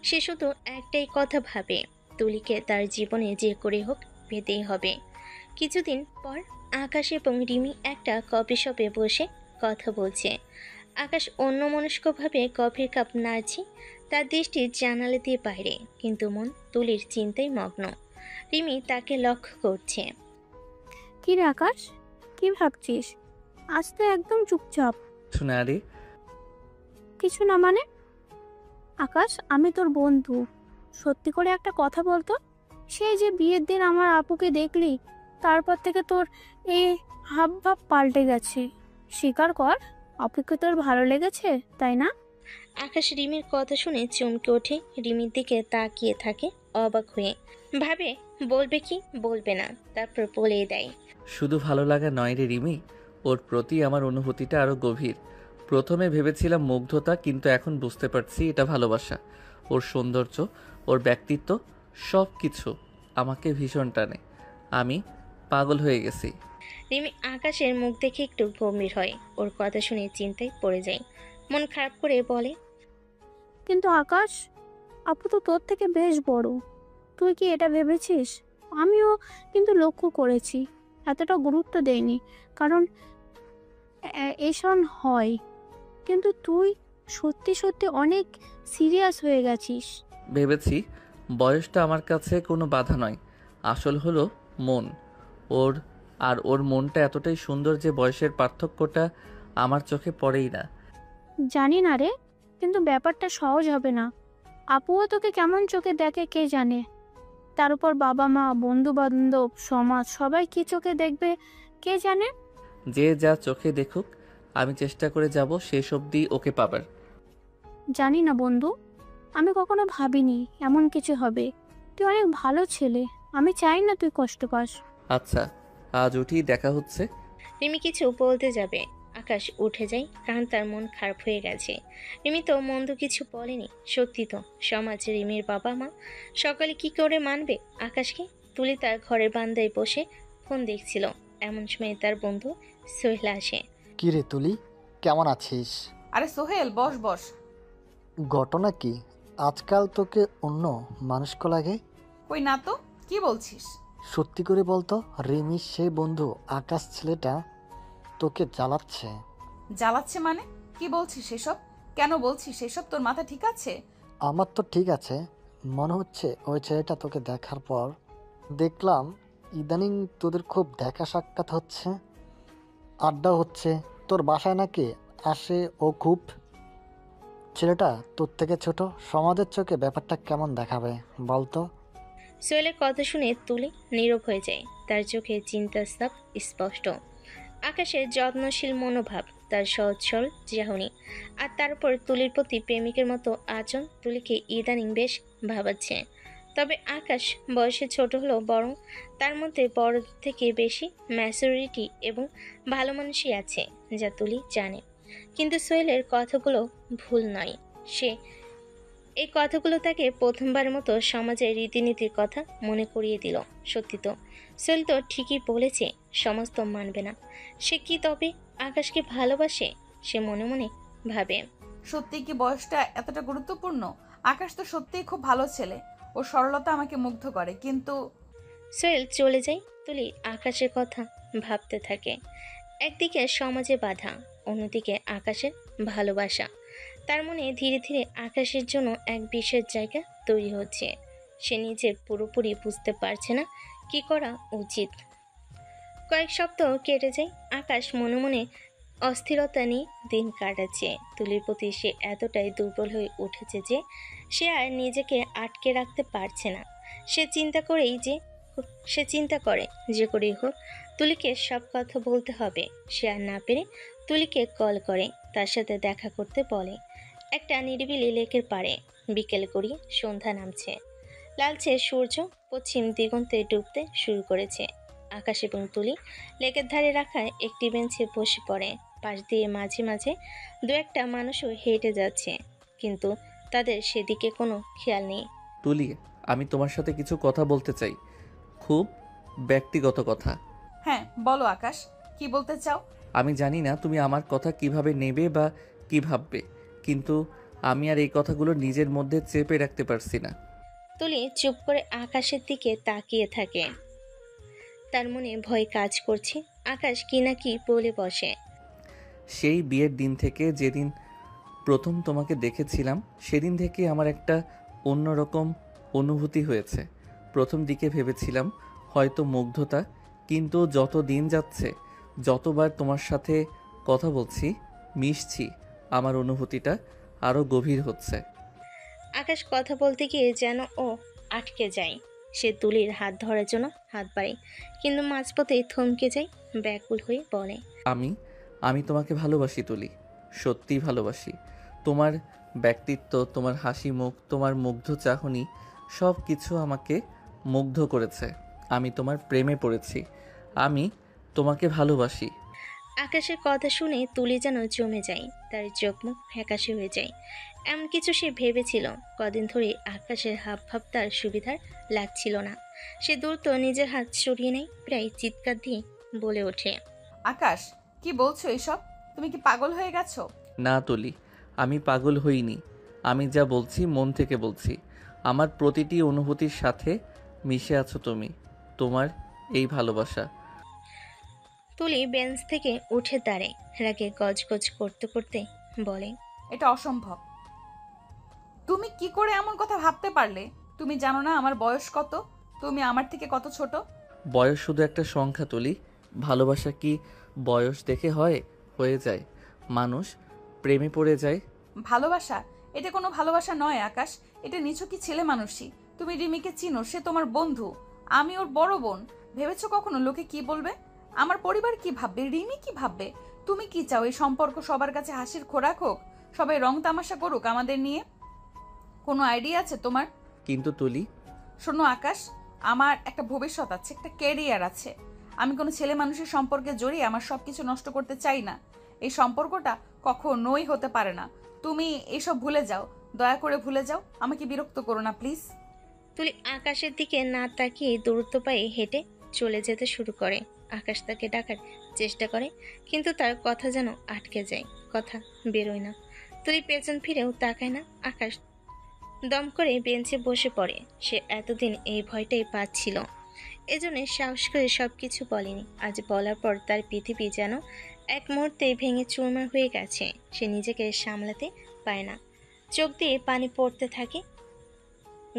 সে শুধু একটাই কথা ভাবে, তুলিকে তার জীবনে যে করে হোক পেতেই হবে। কিছুদিন পর আকাশ এবং রিমি একটা কফি শপে বসে কথা বলছে। আকাশ অন্যমনস্কভাবে কফির কাপ নাড়ছে, তার দৃষ্টি জানালা দিয়ে বাইরে, কিন্তু মন তুলির চিন্তায় মগ্ন। রিমি তাকে লক্ষ্য করছে। কি রে আকাশ, কি ভাবছিস? আজ তো একদম চুপচাপ। শুনে আরে কিছু না মানে? আকাশ, আমি তোর বন্ধু। সত্যি করে একটা কথা বলতো, সেই যে বিয়ের দিন আমার আপুকে দেখলি, তারপর থেকে তোর এই হাব ভাব পাল্টে গেছে। স্বীকার কর, আপুকে তোর ভালো লেগেছে, তাই না? আকাশ রিমির কথা শুনে চমকে ওঠে। রিমির দিকে তাকিয়ে থাকে অবাক হয়ে, ভাবে বলবে কি বলবে না, তারপর বলে দেয়। শুধু ভালো লাগা নয় রে রিমি, ওর প্রতি আমার অনুভূতিটা আরও গভীর। প্রথমে ভেবেছিলাম মুগ্ধতা, কিন্তু এখন বুঝতে পারছি এটা ভালোবাসা। ওর সৌন্দর্য, ওর ব্যক্তিত্ব, সব কিছু আমাকে ভীষণ টানে। আমি পাগল হয়ে গেছি। রিমি আকাশের মুখ দেখে একটু গম্ভীর হয়। ওর কথা শুনে চিন্তায় পড়ে যায়। মন খারাপ করে বলে, কিন্তু আকাশ, আপু তো তোর থেকে বেশ বড়। তুই কি এটা ভেবেছিস? আমিও কিন্তু লক্ষ্য করেছি, এতটা গুরুত্ব দেয়নি, কারণ এসন হয়। কিন্তু তুই সত্যি সত্যি অনেক সিরিয়াস হয়ে গেছিস। ভেবেছি বয়সটা আমার কাছে কোনো বাধা নয়, আসল হলো মন। ওর আর ওর মনটা এতটাই সুন্দর যে বয়সের পার্থক্যটা আমার চোখে পড়েই না। জানি না রে, কিন্তু ব্যাপারটা সহজ হবে না। আপুও তোকে কেমন চোখে দেখে কে জানে। তার উপর বাবা মা, বন্ধু বান্ধব, সমাজ, সবাই কি চোখে দেখবে কে জানে। যে যা চোখে দেখুক, আমি চেষ্টা করে যাব শেষ অবধি ওকে পাবার। জানি না বন্ধু, আমি কখনো ভাবিনি এমন কিছু হবে। তুই অনেক ভালো ছেলে, আমি চাই না তুই কষ্ট পাস। আচ্ছা, আজ উঠি, দেখা হচ্ছে। রিমি কিছু বলতে যাবে, আকাশ উঠে যায়, কারণ তার মন খারাপ হয়ে গেছে। রিমি তো মন্দ কিছু বলেনি। সত্যি তো, সমাজ, রিমির বাবা মা সকালে কি করে মানবে আকাশকে? তুলি তার ঘরের বারান্দায় বসে ফোন দেখছিল। এমন সময় তার বন্ধু সোহেল আসে। কি রে তুলি, কেমন আছিস? আরে সোহেল, বস বস। ঘটনা কি? আজকাল তোকে অন্য মানুষকে লাগে। কই না তো, কি বলছিস? সত্যি করে বলতো, রিমির সে বন্ধু আকাশ ছেলেটা তোকে জ্বালাচ্ছে। জ্বালাচ্ছে মানে? কি বলছিস এসব? কেন বলছিস এসব? তোর মাথা ঠিক আছে? আমার তো ঠিক আছে, মনে হচ্ছে ওই ছেলেটা তোকে দেখার পর দেখলাম ইদানিং তোদের খুব দেখা সাক্ষাৎ হচ্ছে, আড্ডা হচ্ছে। তোর বাসায় নাকি আসে ও খুব। ছেলেটা তোর থেকে ছোট, সমাজের চোখে ব্যাপারটা কেমন দেখাবে বলতো? সোহেলের কথা শুনে তুলি নীরব হয়ে যায়। তার চোখে চিন্তার ছাপ স্পষ্ট। আকাশের যত্নশীল মনোভাব, তার সহজ সরল চাহনি, আর তারপর তুলির প্রতি প্রেমিকের মতো আচরণ তুলিকে ইদানিং বেশ ভাবাচ্ছে। তবে আকাশ বয়সে ছোট হলেও বরং তার মধ্যে বড় থেকে বেশি ম্যাচুরিটি এবং ভালো মানুষই আছে, যা তুলি জানে। কিন্তু সোহেলের কথাগুলো ভুল নয়। সে এই কথাগুলো তাকে প্রথমবার মতো সমাজের রীতিনীতির কথা মনে করিয়ে দিল। সত্যি তো, সোহেল তো ঠিকই বলেছে, সমাজ তো মানবে না। সে কি তবে আকাশকে ভালোবাসে? সে মনে মনে ভাবে। সত্যি কি বয়সটা এতটা গুরুত্বপূর্ণ? আকাশ তো সত্যিই খুব ভালো ছেলে, ও সরলতা আমাকে মুগ্ধ করে, কিন্তু সোহেল চলে যায়। তুলি আকাশের কথা ভাবতে থাকে। একদিকে সমাজে বাধা, অন্যদিকে আকাশের ভালোবাসা। তার মনে ধীরে ধীরে আকাশের জন্য এক বিশেষ জায়গা তৈরি হচ্ছে। সে নিজে পুরোপুরি বুঝতে পারছে না কি করা উচিত। কয়েক সপ্তাহ কেটে যায়। আকাশ মনে মনে অস্থিরতা নিয়ে দিন কাটাচ্ছে। তুলির প্রতি সে এতটাই দুর্বল হয়ে উঠেছে যে সে আর নিজেকে আটকে রাখতে পারছে না। সে চিন্তা করে যে করেই হোক তুলিকে সব কথা বলতে হবে। সে আর না পেরে তুলিকে কল করে, তার সাথে দেখা করতে বলে। একটা নিরিবিলি লেকের পাড়ে বিকেল গড়িয়ে সন্ধ্যা নামছে। লালচে সূর্য পশ্চিম দিগন্তে ডুবতে শুরু করেছে। আকাশ এবং তুলি লেকের ধারে রাখা একটি বেঞ্চে বসে পড়ে। পাশ দিয়ে মাঝে মাঝে দু একটা মানুষও হেঁটে যাচ্ছে, কিন্তু তাদের সেদিকে কোনো খেয়াল নেই। তুলি, আমি তোমার সাথে কিছু কথা বলতে চাই, খুব ব্যক্তিগত কথা। হ্যাঁ বলো আকাশ, কি বলতে চাও? আমি জানি না তুমি আমার কথা কিভাবে নেবে বা কি ভাববে, কিন্তু আমি আর এই কথাগুলো নিজের মধ্যে চেপে রাখতে পারছি না। তুলি চুপ করে আকাশের দিকে তাকিয়ে থাকে। তার মনে ভয় কাজ করছে। আকাশ কি না কি বলে বসে। সেই বিয়ের দিন থেকে, যেদিন প্রথম তোমাকে দেখেছিলাম, সেদিন থেকে আমার একটা অন্যরকম অনুভূতি হয়েছে। প্রথম দিকে ভেবেছিলাম হয়তো মুগ্ধতা, কিন্তু যত দিন যাচ্ছে, যতবার তোমার সাথে কথা বলছি, মিশছি, আমার অনুভূতিটা আরও গভীর হচ্ছে। আকাশ কথা বলতে গিয়ে যেন ও আটকে যায়। সে তুলির হাত ধরার জন্য হাত বাড়ে, কিন্তু মাঝপথেই থমকে যায়, ব্যাকুল হয়ে বলে। আমি আমি তোমাকে ভালোবাসি তুলি, সত্যিই ভালোবাসি। তোমার ব্যক্তিত্ব, তোমার হাসি মুখ, তোমার মুগ্ধ চাহনি, সব কিছু আমাকে মুগ্ধ করেছে। আমি তোমার প্রেমে পড়েছি। আমি তোমাকে ভালোবাসি। আকাশের কথা শুনে তুলি যেন জমে যায়, তার চোখ মুখ ফ্যাকাশে হয়ে যায়। এমন কিছু সে ভেবেছিল। কদিন ধরে আকাশের হাব ভাব তার সুবিধার লাগছিল না। সে দ্রুত নিজের হাত সরিয়ে নেয়, প্রায় চিৎকার দিয়ে বলে ওঠে। আকাশ, কি বলছো এসব? তুমি কি পাগল হয়ে গেছো? না তুলি, আমি পাগল হইনি। আমি যা বলছি মন থেকে বলছি। আমার প্রতিটি অনুভূতির সাথে মিশে আছো তুমি, তোমার এই ভালোবাসা। তুলি বেঞ্চ থেকে উঠে দাঁড়ায়, রাগে গজগজ করতে করতে বলে। এটা অসম্ভব। তুমি কি করে এমন কথা ভাবতে পারলে? তুমি জানো না আমার বয়স কত? তুমি আমার থেকে কত ছোট? বয়স শুধু একটা সংখ্যা তুলি। ভালোবাসা কি বয়স দেখে হয়ে যায়? মানুষ প্রেমে পড়ে যায়। ভালোবাসা? এটা কোনো ভালোবাসা নয় আকাশ, এটা নিছকই ছেলে মানুষই। তুমি রিমিকে চিনো, সে তোমার বন্ধু, আমি ওর বড় বোন। ভেবেছো কখনো লোকে কি বলবে? আমার পরিবার কি ভাববে? রিমি কি ভাববে? তুমি কি চাও এই সম্পর্ক সবার কাছে হাসির খোরাক হোক? সবাই রং তামাশা করুক আমাদের নিয়ে? কোনো আইডিয়া আছে তোমার? কিন্তু তুলি, শোনো আকাশ, আমার একটা ভবিষ্যৎ আছে, একটা ক্যারিয়ার আছে। আমি কোনো ছেলে মানুষের সম্পর্কে জড়িয়ে আমার সবকিছু নষ্ট করতে চাই না। এই সম্পর্কটা কখনোই হতে পারে না। তুমি এসব ভুলে যাও, দয়া করে ভুলে যাও। আমাকে বিরক্ত করো না প্লিজ। তুলি আকাশের দিকে না তাকিয়ে দ্রুত পায়ে হেঁটে চলে যেতে শুরু করে। আকাশ তাকে ডাকার চেষ্টা করে, কিন্তু তার কথা যেন আটকে যায়, কথা বেরোয় না। তুলি পেছন ফিরেও তাকায় না। আকাশ দম করে বেঞ্চে বসে পড়ে। সে এতদিন এই ভয়টাই পাচ্ছিল, এজন্য সাহস করে সবকিছু বলেনি। আজ বলার পর তার পৃথিবী যেন এক মুহূর্তে ভেঙে চুরমার হয়ে গেছে। সে নিজেকে সামলাতে পারে না, চোখ দিয়ে পানি পড়তে থাকে।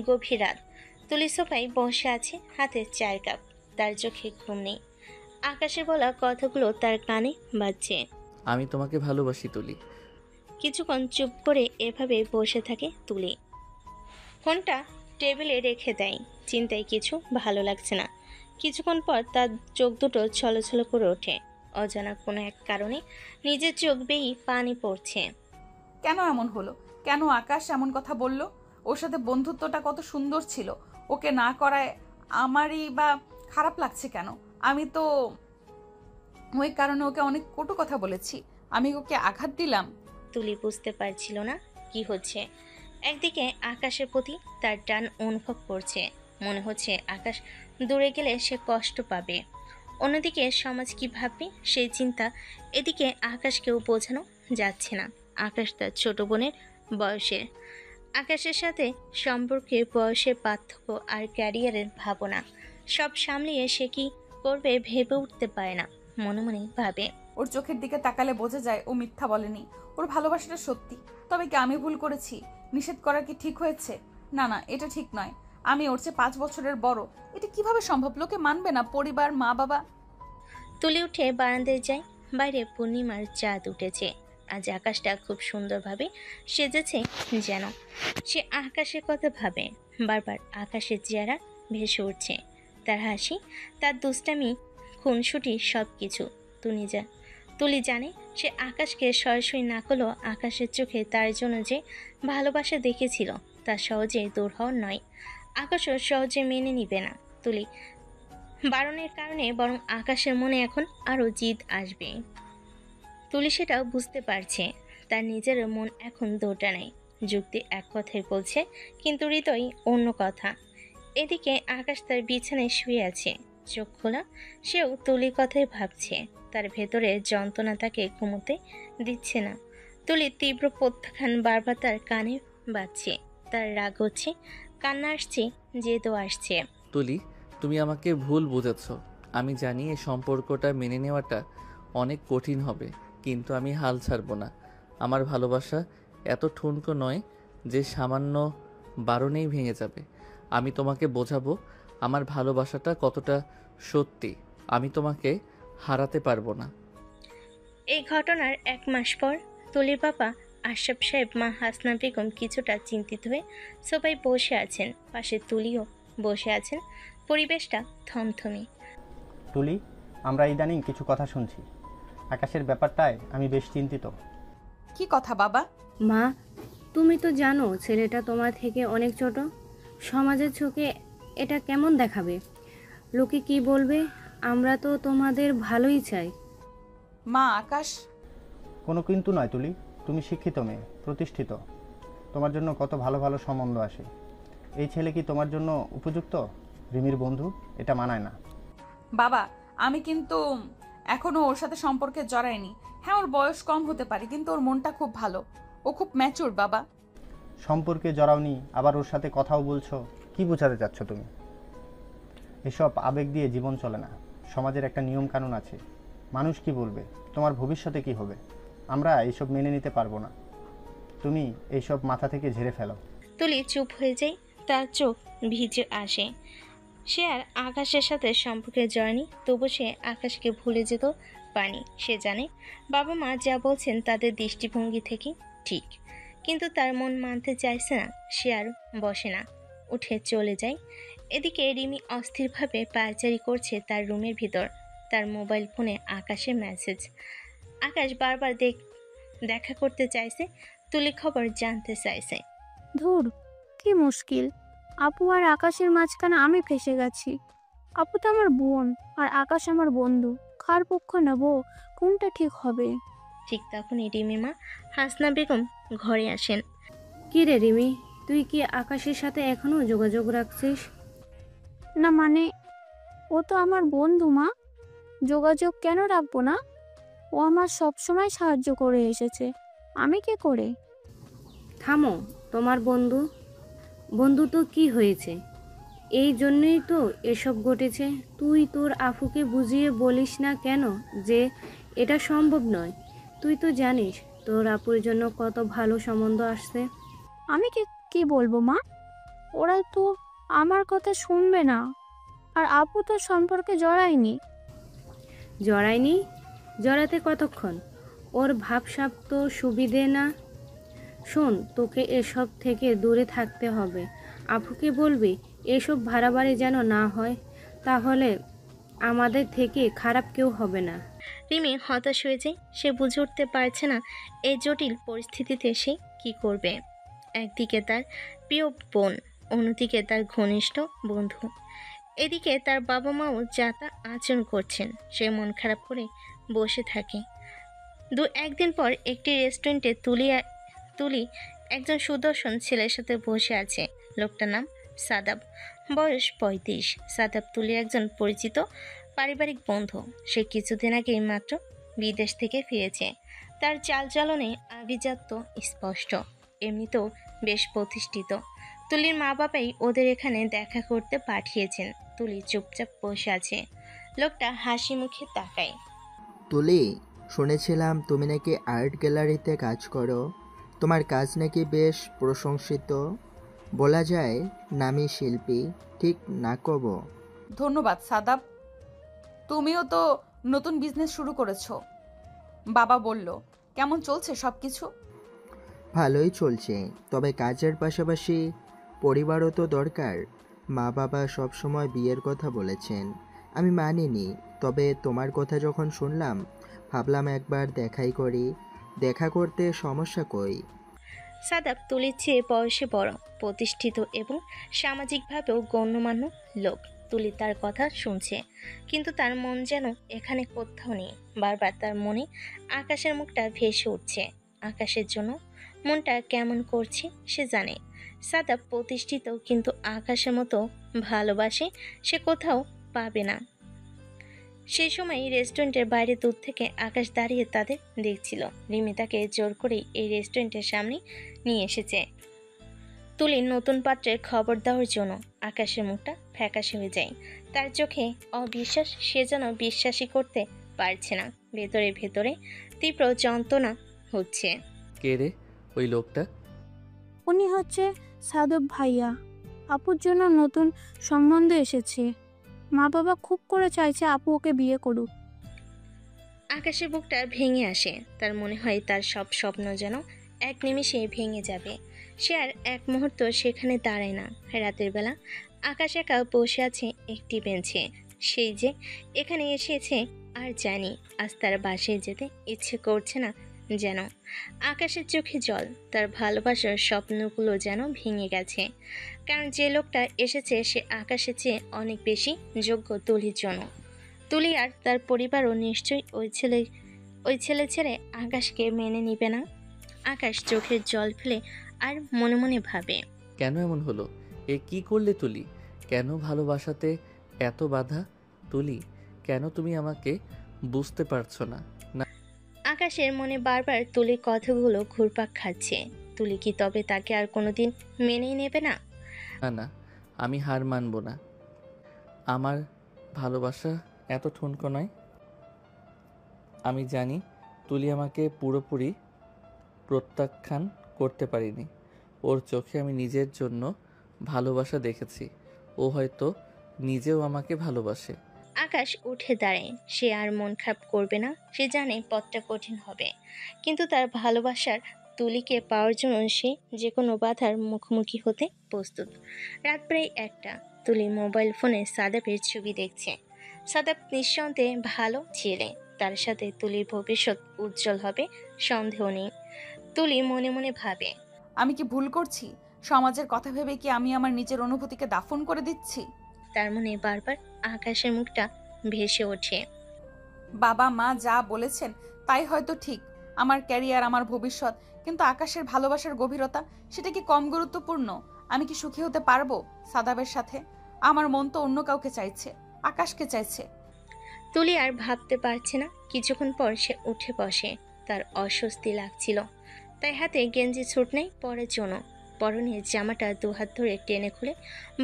গভীর রাত। তুলি সোফায় বসে আছে, হাতে চায়ের কাপ। তার চোখে ঘুম নেই। আকাশে বলা কথাগুলো তার কানে বাজছে। আমি তোমাকে ভালোবাসি তুলি। কিছুক্ষণ চুপ করে এভাবে বসে থাকে তুলি। ফোনটা টেবিলে রেখে দেয়। চিন্তায় কিছু ভালো লাগছে না। কিছুক্ষণ পর তার চোখ দুটো ছলছল করে ওঠে। অজানা কোনো এক কারণে নিজের চোখ বেয়েই পানি পড়ছে। কেন এমন হলো? কেন আকাশ এমন কথা বলল? ওর সাথে বন্ধুত্বটা কত সুন্দর ছিল, ওকে না করায় আমারই বা খারাপ লাগছে কেন? আমি তো ওই কারণে ওকে অনেক কটু কথা বলেছি। আমি ওকে আঘাত দিলাম। তুলি বুঝতে পারছিল না কি হচ্ছে। একদিকে আকাশের প্রতি তার টান অনুভব করছে, মনে হচ্ছে আকাশ দূরে গেলে সে কষ্ট পাবে। অন্যদিকে সমাজ কি ভাববে সেই চিন্তা। এদিকে আকাশকেও বোঝানো যাচ্ছে না। আকাশ তার ছোট বোনের বয়সের। আকাশের সাথে সম্পর্কে বয়সের পার্থক্য আর ক্যারিয়ারের ভাবনা সব সামলিয়ে সে কি করবে ভেবে উঠতে পারে না। মনে মনে ভাবে, ওর চোখের দিকে তাকালে বোঝা যায় ও মিথ্যা বলেনি, ওর ভালোবাসাটা সত্যি। তবে কি আমি ভুল করেছি? নিষেধ করা কি ঠিক হয়েছে? না না, এটা ঠিক নয়। আমি ওর চেয়ে 5 বছরের বড়। এটা কিভাবে সম্ভব? লোকে মানবে না, পরিবার, মা বাবা। তুলে উঠে বারান্দায় যায়। বাইরে পূর্ণিমার চাঁদ উঠেছে। আজ আকাশটা খুব সুন্দরভাবে সেজেছে যেন। সে আকাশের কথা ভাবে, বারবার আকাশের চেহারা ভেসে উঠছে। তার হাসি, তার দুষ্টামি, খুনসুটি সব কিছু তুলি জানে সে আকাশকে সরাসরি না করলেও আকাশের চোখে তার জন্য যে ভালোবাসা দেখেছিল তা সহজে দূর হওয়ার নয়। আকাশও সহজে মেনে নিবে না তুলি বারণের কারণে, বরং আকাশের মনে এখন আরও জিদ আসবে। তুলি সেটাও বুঝতে পারছে। তার নিজের মন এখন দোটা নেই। যুক্তি এক কথাই বলছে, কিন্তু হৃদয় অন্য কথা। এদিকে আকাশ তার বিছানায় শুয়ে আছে, চোখ খোলা। সেও তুলির কথাই ভাবছে। তার ভেতরে যন্ত্রণা তাকে ঘুমোতে দিচ্ছে না। তুলির তীব্র প্রত্যাখ্যান বারবার তার কানে বাজছে। তার রাগ হচ্ছে, কান্না আসছে, জেদও আসছে। তুলি, তুমি আমাকে ভুল বুঝেছ। আমি জানি এই সম্পর্কটা মেনে নেওয়াটা অনেক কঠিন হবে, কিন্তু আমি হাল ছাড়ব না। আমার ভালোবাসা এত ঠুনকো নয় যে সামান্য বারণেই ভেঙে যাবে। আমি তোমাকে বোঝাবো আমার ভালোবাসাটা কতটা সত্যি। আমি তোমাকে হারাতে পারবো না। এই ঘটনার 1 মাস পর তুলির বাবা আশরাফ সাহেব, মা হাসনা বেগম কিছুটা চিন্তিত হয়ে সবাই বসে আছেন। পাশে তুলিও বসে আছেন। পরিবেশটা থমথমে। তুলি, আমরা ইদানিং কিছু কথা শুনছি। আকাশের ব্যাপারটায় আমি বেশ চিন্তিত। কি কথা বাবা? মা, তুমি তো জানো ছেলেটা তোমার থেকে অনেক ছোট। সমাজের চোখে এটা কেমন দেখাবে? লোকে কি বলবে? আমরা তো তোমাদের ভালোই চাই। মা, আকাশ কোনো কিন্তু নয় তুলি, তুমি শিক্ষিত মেয়ে, প্রতিষ্ঠিত। তোমার জন্য কত ভালো ভালো সম্বন্ধ আসে। এই ছেলে কি তোমার জন্য উপযুক্ত? রিমির বন্ধু, এটা মানায় না। বাবা, আমি কিন্তু এখনো ওর সাথে সম্পর্কে জড়াইনি। হ্যাঁ, ওর বয়স কম হতে পারে, কিন্তু ওর মনটা খুব ভালো। ও খুব ম্যাচুর বাবা। সম্পর্কে জড়াওনি, আবার ওর সাথে কথাও বলছো। কি বোঝাতে চাচ্ছ তুমি? এসব আবেগ দিয়ে জীবন চলে না। সমাজের একটা নিয়ম কানুন আছে। মানুষ কি বলবে, তোমার ভবিষ্যতে কি হবে, আমরা এইসব মেনে নিতে পারবো না। তুমি এইসব মাথা থেকে ঝেড়ে ফেলো। তুলি চুপ হয়ে যায়। তার চোখ ভিজে আসে। সে আর আকাশের সাথে সম্পর্কে জয়নি, তবু সে আকাশকে ভুলে যেত পারেনি। সে জানে বাবা মা যা বলছেন তাদের দৃষ্টিভঙ্গি থেকে ঠিক, কিন্তু তার মন মানতে চাইছে না। সে আর বসে না, উঠে চলে যায়। এদিকে রিমি অস্থিরভাবে পায়চারি করছে তার রুমের ভিতর। তার মোবাইল ফোনে আকাশের মেসেজ। আকাশ বারবার দেখা করতে চাইছে, তুলি খবর জানতে চাইছে। ধুর, কি মুশকিল। আপু আর আকাশের মাঝখানে আমি ফেসে গেছি। আপু তো আমার বোন আর আকাশ আমার বন্ধু। কার পক্ষ নেব? কোনটা ঠিক হবে? ঠিক তখনই রিমি মা হাসনা বেগম ঘরে আসেন। কি রে রিমি, তুই কি আকাশের সাথে এখনো যোগাযোগ রাখছিস? না মানে, ও তো আমার বন্ধু মা। যোগাযোগ কেন রাখবো না? ও আমার সবসময় সাহায্য করে এসেছে। আমি কি করে? থামো, তোমার বন্ধু বন্ধু তো কি হয়েছে? এই জন্যই তো এসব ঘটেছে। তুই তোর আফুকে বুঝিয়ে বলিস না কেন যে এটা সম্ভব নয়? তুই তো জানিস তোর আপুর জন্য কত ভালো সম্বন্ধ আসছে। আমি কি বলবো মা? ওরা তো আমার কথা শুনবে না। আর আপু তো সম্পর্কে জড়ায়নি। জড়ায়নি? জড়াতে কতক্ষণ? ওর ভাবসাব তো সুবিধে না। শোন, তোকে এসব থেকে দূরে থাকতে হবে। আপুকে বলবি এসব বাড়াবাড়ি যেন না হয়, তাহলে আমাদের থেকে খারাপ কেউ হবে না। রিমি হতাশ হয়ে যায়। সে বুঝে উঠতে পারছে না এই জটিল পরিস্থিতিতে সে কি করবে। একদিকে তার প্রিয় বোন, অন্যদিকে তার ঘনিষ্ঠ বন্ধু। এদিকে তার বাবা মাও যা তা আচরণ করছেন। সে মন খারাপ করে বসে থাকে। একদিন পর একটি রেস্টুরেন্টে তুলি একজন সুদর্শন ছেলের সাথে বসে আছে। লোকটার নাম সাদাব, বয়স 35। সাদাব তুলির একজন পরিচিত পারিবারিক বন্ধু। সে কিছুদিন আগেই মাত্র বিদেশ থেকে ফিরেছে। তার চালচলনে আভিজাত্য স্পষ্ট, এমনিতেও বেশ প্রতিষ্ঠিত। তুলির মা বাবাই ওদের এখানে দেখা করতে পাঠিয়েছেন। তুলি চুপচাপ বসে আছে। লোকটা হাসি মুখে তাকায়। তুলি, শুনেছিলাম তুমি নাকি আর্ট গ্যালারিতে কাজ করো। তোমার কাজ নাকি বেশ প্রশংসিত। বলা যায় নামী শিল্পী, ঠিক না কব? ধন্যবাদ সাদাব। তুমিও তো নতুন বিজনেস শুরু করেছো। বাবা বলল, কেমন চলছে সব কিছু? ভালোই চলছে, তবে কাজের পাশাপাশি পরিবারও তো দরকার। মা বাবা সব সময় বিয়ের কথা বলেছেন, আমি মানিনি। তবে তোমার কথা যখন শুনলাম ভাবলাম একবার দেখাই করি। দেখা করতে সমস্যা কই? সাদাব তুলির চেয়ে বয়সে বড়, প্রতিষ্ঠিত এবং সামাজিকভাবেও গণ্যমান্য লোক। তুলি তার কথা শুনছে, কিন্তু তার মন যেন এখানে কোথাও নেই। বারবার তার মনে আকাশের মুখটা ভেসে উঠছে। আকাশের জন্য মনটা কেমন করছে সে জানে। সাদাব প্রতিষ্ঠিত, কিন্তু আকাশের মতো ভালোবাসে সে কোথাও পাবে না। সেই সময় রেস্টুরেন্টের বাইরে দূর থেকে আকাশ দাঁড়িয়ে তাদের দেখছিল। রিমি তাকে জোর করে এই রেস্টুরেন্টের সামনে নিয়ে এসেছে তুলির নতুন পাত্রের খবর দেওয়ার জন্য। আকাশের মুখটা ফ্যাকাশে হয়ে যায়, তার চোখে অবিশ্বাস, সে যেন বিশ্বাসই করতে পারছে না। ভেতরে ভেতরে তীব্র যন্ত্রণা হচ্ছে। কে রে ওই লোকটা? উনি হচ্ছে সাদব ভাইয়া। আপুর জন্য নতুন সম্বন্ধ এসেছে। মা বাবা খুব করে চাইছে আপু ওকে বিয়ে করুক। আকাশের বুকটা ভেঙে আসে, তার মনে হয় তার সব স্বপ্ন যেন এক নিমিষে ভেঙে যাবে। সে আর এক মুহূর্ত সেখানে দাঁড়ায় না। রাতের বেলা আকাশ একা বসে আছে একটি বেঞ্চে। সেই যে এখানে এসেছে আর জানি আজ তার বাসায় যেতে ইচ্ছে করছে না যেন। আকাশের চোখে জল, তার ভালোবাসার স্বপ্নগুলো যেন ভেঙে গেছে। কারণ যে লোকটা এসেছে সে আকাশের চেয়ে অনেক বেশি যোগ্য তুলির জন্য। তুলি আর তার পরিবারও নিশ্চয়ই ওই ছেলে ছেড়ে আকাশকে মেনে নিবে না। আকাশ চোখের জল ফেলে আর মনে মনে ভাবে, কেন এমন হলো? এ কি করলে তুলি? কেন ভালোবাসাতে এত বাধা? তুলি, কেন তুমি আমাকে বুঝতে পারছো না? না, আকাশের মনে বারবার তুলির কথাগুলো ঘুরপাক খাচ্ছে। তুলি কি তবে তাকে আর কোনোদিন মেনেই নেবে না? না, না, আমি হার মানব না। আমার ভালোবাসা এত ঠুনকো নয়। আমি জানি তুলি আমাকে পুরোপুরি প্রত্যাখ্যান করতে পারিনি। ওর চোখে আমি নিজের জন্য ভালোবাসা দেখেছি। ও হয়তো নিজেও আমাকে ভালোবাসে। আকাশ উঠে দাঁড়ায়। সে আর মন খারাপ করবে না। সে জানে পথটা কঠিন হবে, কিন্তু তার ভালোবাসার তুলিকে পাওয়ার জন্য সে যে কোনো বাধার মুখোমুখি হতে প্রস্তুত। রাত প্রায় 1টা। তুলি মোবাইল ফোনে সাদাবের ছবি দেখছে। সাদাব নিঃসন্দেহে ভালো ছেলে, তার সাথে তুলির ভবিষ্যৎ উজ্জ্বল হবে, সন্দেহ নেই। তুলি মনে মনে ভাবে, আমি কি ভুল করছি? সমাজের কথা ভেবে কি আমি আমার নিজের অনুভূতিকে দাফন করে দিচ্ছি? তার মনে বারবার আকাশের মুখটা ভেসে ওঠে। বাবা মা যা বলেছেন তাই হয়তো ঠিক, আমার ক্যারিয়ার, আমার ভবিষ্যৎ, কিন্তু আকাশের ভালোবাসার গভীরতা, সেটা কি কম গুরুত্বপূর্ণ? আমি কি সুখী হতে পারবো সাদাবের সাথে? আমার মন তো অন্য কাউকে চাইছে, আকাশকে চাইছে। তুলি আর ভাবতে পারছে না। কিছুক্ষণ পর সে উঠে বসে। তার অস্বস্তি লাগছিল, তাই হাতে গেঞ্জি ছুট নেই পরার জন্য। পরনের জামাটা দুহাত ধরে টেনে খুলে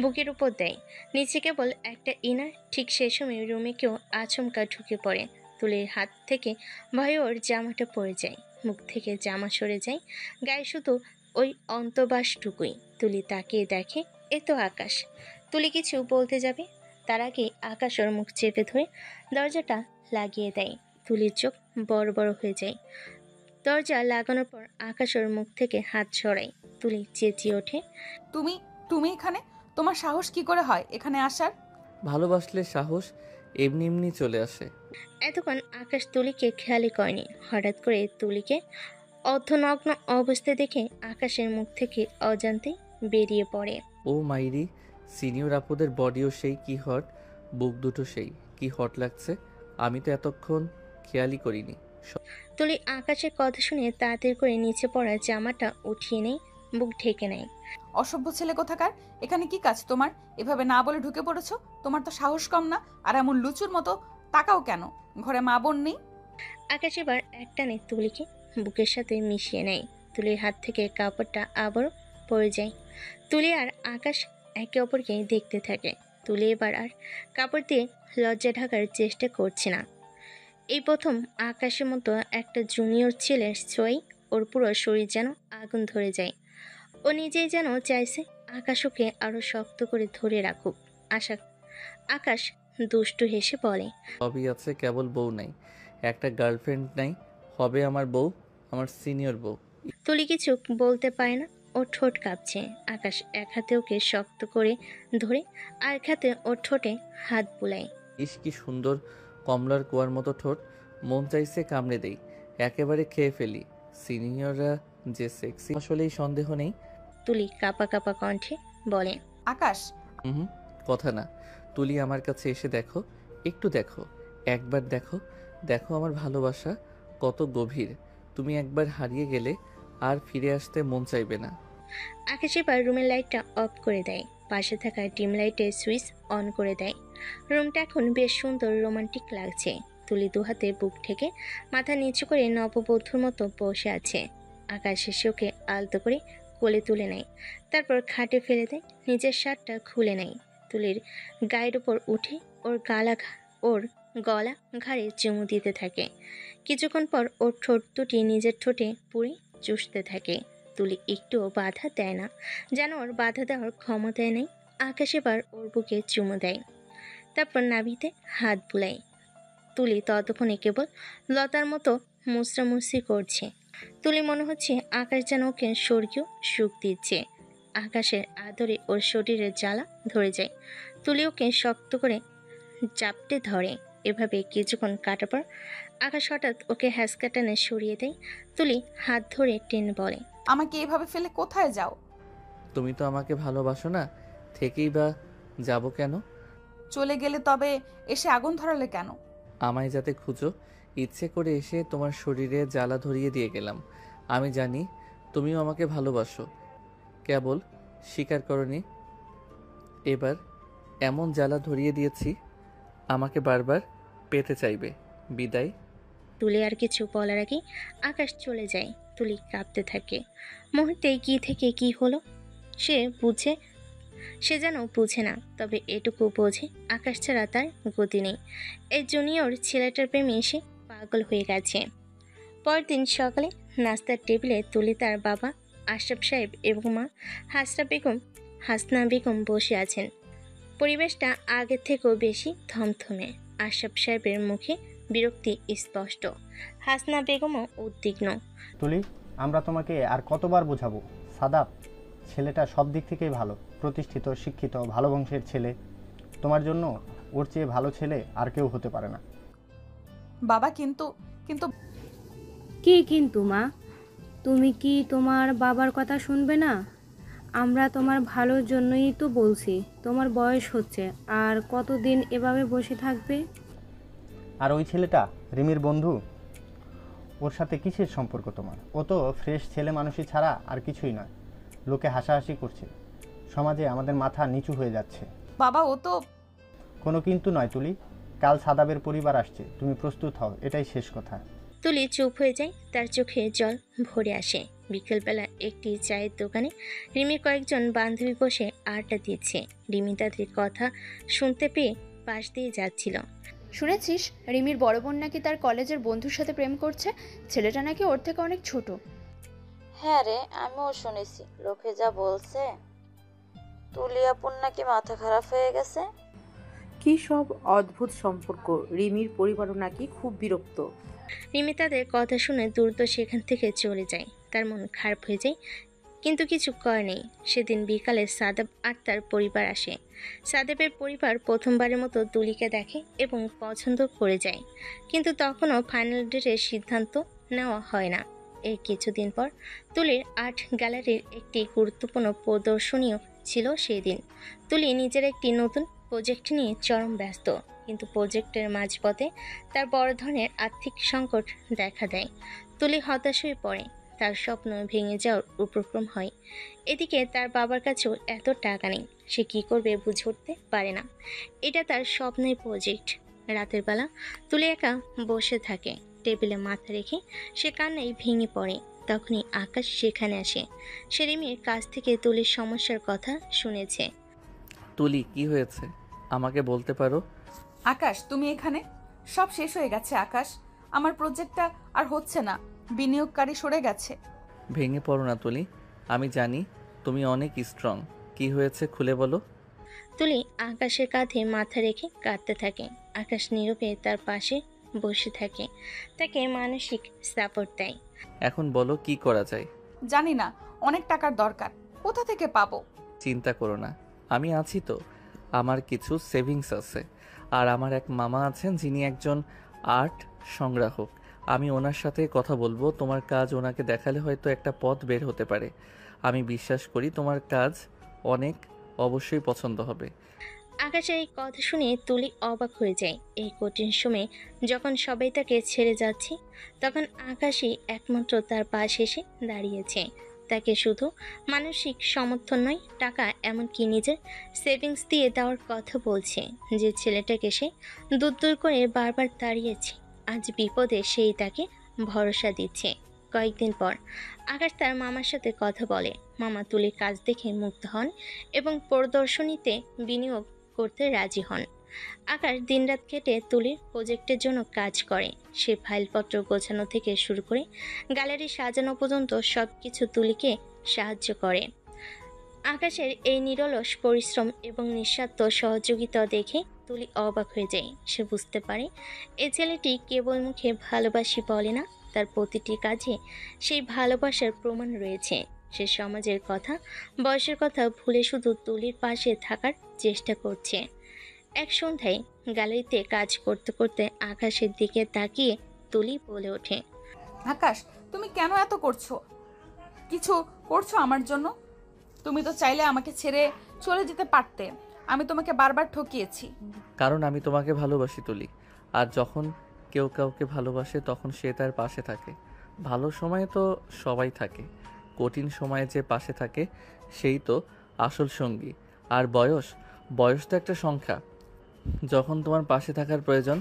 বুকের উপর দেয়। নিচে কেবল একটা ইনার। ঠিক সেই সময় রুমে কেউ আচমকা ঢুকে পড়ে। তুলির হাত থেকে ভয়ে ওর জামাটা পড়ে যায়, মুখ থেকে জামা সরে যায়, গায়ে শুধু ওই অন্তবাসটুকুই। তুলি তাকিয়ে দেখে এ তো আকাশ। তুলি কিছু বলতে যাবে, তার আগে আকাশ ওর মুখ চেপে ধরে দরজাটা লাগিয়ে দেয়। তুলির চোখ বড় বড় হয়ে যায়। দরজা লাগানোর পর আকাশ ওর মুখ থেকে হাত সরায়। তুলি চেঁচিয়ে ওঠে, তুমি তুমি এখানে? তোমার সাহস কি করে হয় এখানে আসার? ভালোবাসলে সাহস এমনি এমনি চলে আসে। এতক্ষণ আকাশ তুলিকে খেয়ালই করেনি। হঠাৎ করে তুলিকে অর্ধনগ্ন অবস্থায় দেখে আকাশের মুখ থেকে অজান্তেই বেরিয়ে পড়ে, ও মাইরি, সিনিয়র আপুদের বডিও সেই কি হট, বুক দুটো সেই কি হট লাগছে। আমি তো এতক্ষণ খেয়ালই করিনি। তুলি আকাশের কথা শুনে তাড়াতাড়ি করে নিচে পড়া জামাটা উঠিয়ে নেয়, বুক ঢেকে নেয়। অসভ্য ছেলে কোথাকার! এখানে কি কাজ তোমার? এভাবে না বলে ঢুকে পড়েছো? তোমার তো সাহস কম না? আর এমন লুচুর মতো তাকাও কেন? ঘরে মা বোন নেই? আকাশ এবার একটানে তুলিকে বুকের সাথে মিশিয়ে নেয়। তুলির হাত থেকে কাপড়টা আবারও পড়ে যায়। তুলি আর আকাশ একে অপরকে দেখতে থাকে। তুলি এবার আর কাপড় দিয়ে লজ্জা ঢাকার চেষ্টা করছে না। এই প্রথম আকাশের মতো একটা জুনিয়র ছেলের ছোঁয়ায় ওর পুরো শরীর যেন আগুন ধরে যায়। ও নিজেই যেন চাইছে আকাশ ওকে আরো শক্ত করে ধরে রাখুক। আকাশ দুষ্টু হেসে বলে, সবই আছে, কেবল বউ নাই, একটা গার্লফ্রেন্ড নাই, হবে আমার বউ, আমার সিনিয়র বউ। তুলি কিছু বলতে পারে না, ওর ঠোঁট কাঁপছে। আকাশ এক হাতে ওকে শক্ত করে ধরে আর এক হাতে ওর ঠোঁটে হাত বুলায়। ইস কি সুন্দর, কমলার কুয়ার মতো ঠোঁট, মন চাইছে কামড়ে দেই, একেবারে খেয়ে ফেলি। সিনিয়ররা যে সেক্সি আসলেই সন্দেহ নেই। তুলি কাপা কাপা কণ্ঠে বলে, আকাশ, হুম, কথা না। তুলি আমার কাছে এসে দেখো, একটু দেখো, একবার দেখো, দেখো আমার ভালোবাসা কত গভীর। তুমি একবার হারিয়ে গেলে আর ফিরে আসতে মন চাইবে না। আকাশ এবার রুমের লাইটটা অফ করে দেয়, পাশে থাকা ডিম লাইটের সুইচ অন করে দেয়। রুমটা এখন বেশ সুন্দর রোমান্টিক লাগছে। তুলি দুহাতে বুক ঠেকে মাথা নিচু করে নববধূর মতো বসে আছে। আকাশ এসে ওকে আলতো করে কোলে তুলে নেয়, তারপর খাটে ফেলে দেয়, নিজের শার্টটা খুলে নেয়। তুলির গায়ের উপর উঠে ওর গলা ঘাড়ে চুমু দিতে থাকে। কিছুক্ষণ পর ওর ঠোঁট দুটি নিজের ঠোঁটে পুড়ে চুষতে থাকে। তুলি একটুও বাধা দেয় না, যেন ওর বাধা দেওয়ার ক্ষমতায় নেই। আকাশ এবার ওর বুকে চুমু দেয়, তারপর নাভিতে হাত বুলায়। তুলি ততক্ষণে কেবল লতার মতো মুচড়ামুচড়ি করছে। তুলি মনে হচ্ছে আকাশ যেন ওকে স্বর্গীয় সুখ দিচ্ছে। আকাশের আদরে ওর শরীরের জ্বালা ধরে যায়। তুলি ওকে শক্ত করে জাপটে ধরে। এভাবে কিছুক্ষণ কাটার পর আকাশ হঠাৎ ওকে হ্যাঁচকা টানে সরিয়ে দেয়। তুলি হাত ধরে টেনে বলে, আমাকে এভাবে ফেলে কোথায় যাও? তুমি তো আমাকে ভালোবাসো না, থেকেই বা যাব কেন? চলে গেলে তবে এসে আগুন ধরালে কেন? আমায় যাতে খুঁজো, ইচ্ছে করে এসে তোমার শরীরে জ্বালা ধরিয়ে দিয়ে গেলাম। আমি জানি তুমিও আমাকে ভালোবাসো, কেবল স্বীকার করনি। এবার এমন জ্বালা ধরিয়ে দিয়েছি, আমাকে বারবার পেতে চাইবে। বিদায়। তুলি আর কিছু বলার আগে আকাশ চলে যায়। তুলি কাঁপতে থাকে। মুহূর্তে কি থেকে কি হলো সে যেন বুঝে না, তবে এটুকু বোঝে আকাশ ছাড়া তার গতি নেই। এই জুনিয়র ছেলেটার প্রেমে এসে পাগল হয়ে গেছে। পরদিন সকালে নাস্তার টেবিলে তুলি, তার বাবা আশরাফ সাহেব এবং মা হাসনা বেগম বসে আছেন। পরিবেশটা আগের থেকেও বেশি থমথমে। আশরাফ সাহেবের মুখে বিরক্তি স্পষ্ট, হাসনা বেগমও উদ্বিগ্ন। তুলি, আমরা তোমাকে আর কতবার বোঝাবো? সাদাব ছেলেটা সব দিক থেকেই ভালো, প্রতিষ্ঠিত, শিক্ষিত, ভালো বংশের ছেলে। তোমার জন্য ওর চেয়ে ভালো ছেলে আর কেউ হতে পারে না। বাবা, কিন্তু কিন্তু কি কিন্তু মা? তুমি কি তোমার বাবার কথা শুনবে না? আমরা তোমার ভালোর জন্যই তো বলছি। তোমার বয়স হচ্ছে, আর কতদিন এভাবে বসে থাকবে? আর ওই ছেলেটা রিমির বন্ধু, ওর সাথে কিসের সম্পর্ক তোমার? ও তো ফ্রেশ ছেলে মানুষই ছাড়া আর কিছুই নয়। লোকে হাসাহাসি করছে, সমাজে আমাদের মাথা নিচু হয়ে যাচ্ছে। বাবা, ও তো কোনো কিন্তু নয় তুলি, কাল সাদাবের পরিবার আসছে, তুমি প্রস্তুত হও, এটাই শেষ কথা। তুলি চুপ হয়ে যায়, তার চোখে জল ভরে আসে। বিকেলবেলা একটি চায়ের দোকানে রিমির কয়েকজন বান্ধবী বসে আড্ডা দিচ্ছে। রিমি তাদের কথা শুনতে পেয়ে পাশ দিয়ে যাচ্ছিল। শুনেছিস রিমির বড় বোন নাকি তার কলেজের বন্ধুর সাথে প্রেম করছে? ছেলেটা নাকি ওর থেকে অনেক ছোট। হ্যাঁ রে, আমিও শুনেছি, লোকে যা বলছে। তুলিয়াপুর নাকি মাথা খারাপ হয়ে গেছে। কি সব অদ্ভুত সম্পর্ক! রিমির পরিবারও নাকি খুব বিরক্ত। রিমি তাদের কথা শুনে দ্রুত সেখান থেকে চলে যায়। তার মন খারাপ হয়ে যায়, কিন্তু কিছু করার নেই। সেদিন বিকালে সাদেব আর তার পরিবার আসে। সাদেবের পরিবার প্রথমবারের মতো তুলিকে দেখে এবং পছন্দ করে যায়, কিন্তু তখনও ফাইনাল ডেটের সিদ্ধান্ত নেওয়া হয় না। এর কিছুদিন পর তুলির আর্ট গ্যালারির একটি গুরুত্বপূর্ণ প্রদর্শনীও ছিল সেই দিন। তুলি নিজের একটি নতুন প্রজেক্ট নিয়ে চরম ব্যস্ত, কিন্তু প্রজেক্টের মাঝপথে তার বড় ধরনের আর্থিক সংকট দেখা দেয়। তুলি হতাশ হয়ে পড়ে, তার স্বপ্ন ভেঙে যাওয়ার উপক্রম হয়। এদিকে তার বাবার কাছেও এত টাকা নেই, সে কী করবে বুঝে উঠতে পারে না। এটা তার স্বপ্নের প্রজেক্ট। রাতের বেলা তুলি একা বসে থাকে, টেবিলে মাথা রেখে সে কান্নায় ভেঙে পড়ে। তখনই আকাশ সেখানে আসে। সে রিমির কাছ থেকে তুলির সমস্যার কথা শুনেছে। তুলি, কি হয়েছে আমাকে বলতে পারো? আকাশ, তুমি এখানে? সব শেষ হয়ে গেছে আকাশ। আমার প্রজেক্টটা আর হচ্ছে না, বিনিয়োগকারী সরে গেছে। ভেঙে পড়ো না তুলি, আমি জানি তুমি অনেক স্ট্রং। কি হয়েছে খুলে বলো। তুলি আকাশের কাঁধে মাথা রেখে কাঁদতে থাকে। আকাশ নীরবে তার পাশে বসে থাকে, তাকে মানসিক সাপোর্ট দেয়। এখন বলো কি করা যায়? জানি না, অনেক টাকার দরকার, কোথা থেকে পাবো? চিন্তা করো না, আমি আছি তো। আমার কিছু সেভিংস আছে। আর আমার এক মামা আছেন যিনি একজন আর্ট সংগ্রাহক। আমি ওনার সাথে কথা বলবো। তোমার কাজ ওনাকে দেখালে হয়তো একটা পথ বের হতে পারে। আমি বিশ্বাস করি তোমার কাজ অনেক অবশ্যই পছন্দ হবে। আকাশের এই কথা শুনে তুলি অবাক হয়ে যায়। এই কঠিন সময়ে যখন সবাই তাকে ছেড়ে যাচ্ছে, তখন আকাশই একমাত্র তার পাশে এসে দাঁড়িয়েছে। তাকে শুধু মানসিক সমর্থন নয়, টাকা এমনকি নিজের সেভিংস দিয়ে দেওয়ার কথা বলছে। যে ছেলেটাকে সে দূর দূর করে বারবার তাড়িয়েছে, আজ বিপদে সেই তাকে ভরসা দিচ্ছে। কয়েকদিন পর আকাশ তার মামার সাথে কথা বলে। মামা তুলির কাজ দেখে মুগ্ধ হন এবং প্রদর্শনীতে বিনিয়োগ করতে রাজি হন। আকাশ দিনরাত খেটে তুলির প্রজেক্টের জন্য কাজ করে। সে ফাইলপত্র গোছানো থেকে শুরু করে গ্যালারি সাজানো পর্যন্ত সব কিছু তুলিকে সাহায্য করে। আকাশের এই নিরলস পরিশ্রম এবং নিঃস্বার্থ সহযোগিতা দেখে তুলি অবাক হয়ে যায়। সে বুঝতে পারে এই ছেলেটি কেবল মুখে ভালোবাসি বলে না, তার প্রতিটি কাজে সেই ভালোবাসার প্রমাণ রয়েছে। সে সমাজের কথা, বয়সের কথা ভুলে শুধু তুলির পাশে থাকার চেষ্টা করছে। এক সন্ধ্যায় গ্যালারিতে কাজ করতে করতে আকাশের দিকে তাকিয়ে তুলি বলে ওঠে, আকাশ, তুমি কেন এত করছো? কিছু করছো আমার জন্য? তুমি তো চাইলে আমাকে ছেড়ে চলে যেতে পারতে। আমি তোমাকে বারবার ঠকিয়েছি। কারণ আমি তোমাকে ভালোবাসি তুলি। আর যখন কেউ কাউকে ভালোবাসে তখন সে তার পাশে থাকে। ভালো সময়ে তো সবাই থাকে, কঠিন সময়ে যে পাশে থাকে সেই তো আসল সঙ্গী। আর বয়স তো একটা সংখ্যা। যখন তোমার পাশে থাকার প্রয়োজন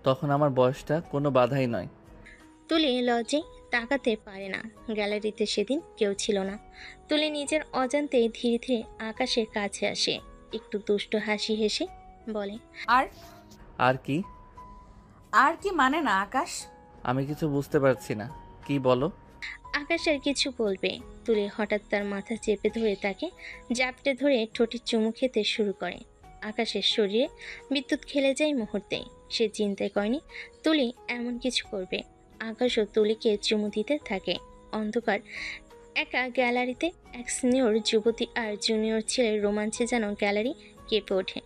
তখন আমার বয়সটা কোনো বাধাই নয়। তুলি লজ্জে তাকাতে পারে না। গ্যালারিতে সেদিন কেউ ছিল না। তুলি নিজের অজান্তে ধীরে ধীরে আকাশের কাছে আসে, একটু দুষ্ট হাসি হেসে বলে, আর কি? আর কি মানে না আকাশ? আমি কিছু বুঝতে পারছি না, কি বলো? আকাশ আর কিছু বলবে, তুলি হঠাৎ তার মাথা চেপে ধরে তাকে জাপটে ধরে ঠোঁটে চুমু খেতে শুরু করে। আকাশের শরীরে বিদ্যুৎ খেলে যায় মুহূর্তে। সে চিন্তাই করেনি তুলি এমন কিছু করবে। আকাশও তুলিকে চুমু দিতে থাকে। অন্ধকার একা গ্যালারিতে এক সিনিয়র যুবতী আর জুনিয়র ছেলের রোমাঞ্চে যেন গ্যালারি কেঁপে ওঠে।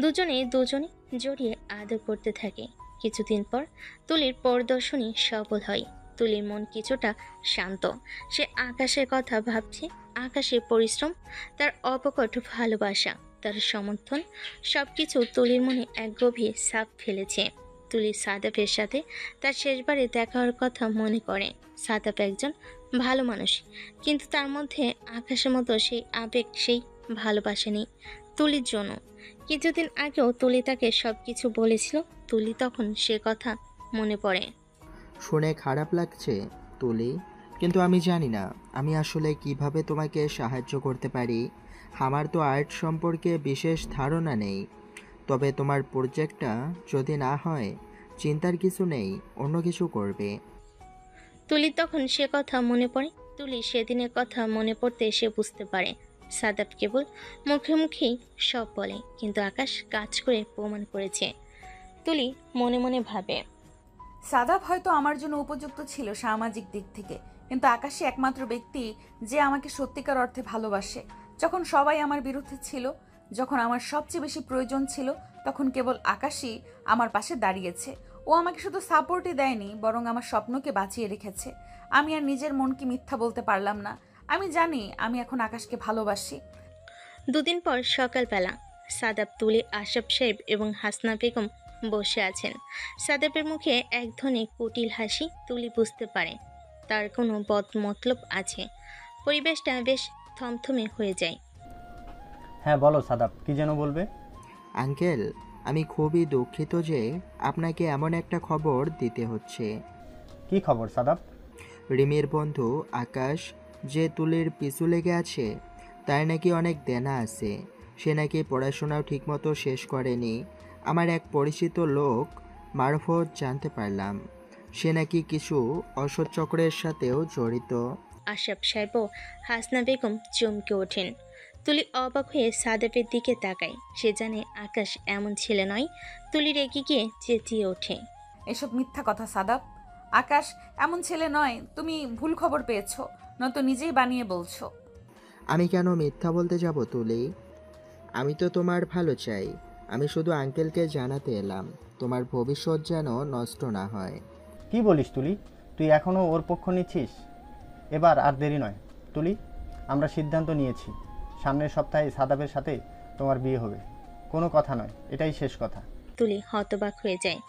দুজনে জড়িয়ে আদর করতে থাকে। কিছুদিন পর তুলির প্রদর্শনী সফল হয়। তুলির মন কিছুটা শান্ত। সে আকাশের কথা ভাবছে। আকাশের পরিশ্রম, তার অপকট ভালোবাসা, তার সমর্থন সবকিছু তুলির মনে এক গভীর ছাপ ফেলেছে। তুলি সাদাফের সাথে তার শেষবারে দেখা হওয়ার কথা মনে করে। সাদাফ একজন ভালো মানুষ, কিন্তু তার মধ্যে আকাশের মতো সেই আবেগ, সেই ভালোবাসা নেই তুলির জন্য। কিছুদিন আগেও তুলি তাকে সব কিছু বলেছিল। তুলি তখন সে কথা মনে পড়ে। শুনে খারাপ লাগছে তুলি, কিন্তু আমি জানি না আমি আসলে কিভাবে তোমাকে সাহায্য করতে পারি। আমার তো আর্ট সম্পর্কে বিশেষ ধারণা নেই। তবে তোমার প্রজেক্টটা যদি না হয়, চিন্তার কিছু নেই, অন্য কিছু করবে। তুলি তখন সে কথা মনে পড়ে। তুলি সেদিনের কথা মনে পড়তে সে বুঝতে পারে সাদাব কেবল মুখে মুখেই সব বলে, কিন্তু আকাশ কাজ করে প্রমাণ করেছে। তুলি মনে মনে ভাবে, সাদাব হয়তো আমার জন্য উপযুক্ত ছিল সামাজিক দিক থেকে, কিন্তু আকাশই একমাত্র ব্যক্তি যে আমাকে সত্যিকার অর্থে ভালোবাসে। যখন সবাই আমার বিরুদ্ধে ছিল, যখন আমার সবচেয়ে বেশি প্রয়োজন ছিল, তখন কেবল আকাশই আমার পাশে দাঁড়িয়েছে। ও আমাকে শুধু সাপোর্টই দেয়নি, বরং আমার স্বপ্নকে বাঁচিয়ে রেখেছে। আমি আর নিজের মনকে মিথ্যা বলতে পারলাম না। আমি জানি আমি এখন আকাশকে ভালোবাসি। দুদিন পর সকালবেলা সাদাব, তুলি, আশরাফ সাহেব এবং হাসনা বেগম বসে আছেন। সাদাবের মুখে এক ধরনের কুটিল হাসি। তুলি বুঝতে পারে তার কোনো বদমতলব আছে। পরিবেশটা বেশ থমথমে হয়ে যায়। হ্যাঁ বলো সাদাব, কি যেন বলবে? আঙ্কেল, আমি খুবই দুঃখিত যে আপনাকে এমন একটা খবর দিতে হচ্ছে। কি খবর সাদাব? রিমির বন্ধু আকাশ যে তুলির পিছু লেগে আছে, তার নাকি অনেক দেনা আছে। সে নাকি পড়াশোনাও ঠিকমতো শেষ করেনি। আমার এক পরিচিত লোক মারফত জানতে পারলাম সে নাকি কিছু অসৎ চক্রের সাথেও জড়িত। আশরাফ সাহেব ও হাসনা বেগম চমকে ওঠেন। তুলি অবাক হয়ে সাদাবের দিকে তাকায়। সে জানে আকাশ এমন ছেলে নয়। তুলি রেগে গিয়ে চেঁচিয়ে ওঠে, এসব মিথ্যা কথা সাদাব। আকাশ এমন ছেলে নয়, তুমি ভুল খবর পেয়েছো, নয়তো নিজেই বানিয়ে বলছো। আমি কেন মিথ্যা বলতে যাব তুলি? আমি তো তোমার ভালো চাই। আমি শুধু আঙ্কেলকে জানাতে এলাম তোমার ভবিষ্যৎ যেন নষ্ট না হয়। কি বলিস তুলি? তুই এখনও ওর পক্ষ নিচ্ছিস? এবার আর দেরি নয় তুলি, আমরা সিদ্ধান্ত নিয়েছি সামনের সপ্তাহে সাদাবের সাথে তোমার বিয়ে হবে। কোনো কথা নয়, এটাই শেষ কথা। তুলি হতবাক হয়ে যায়।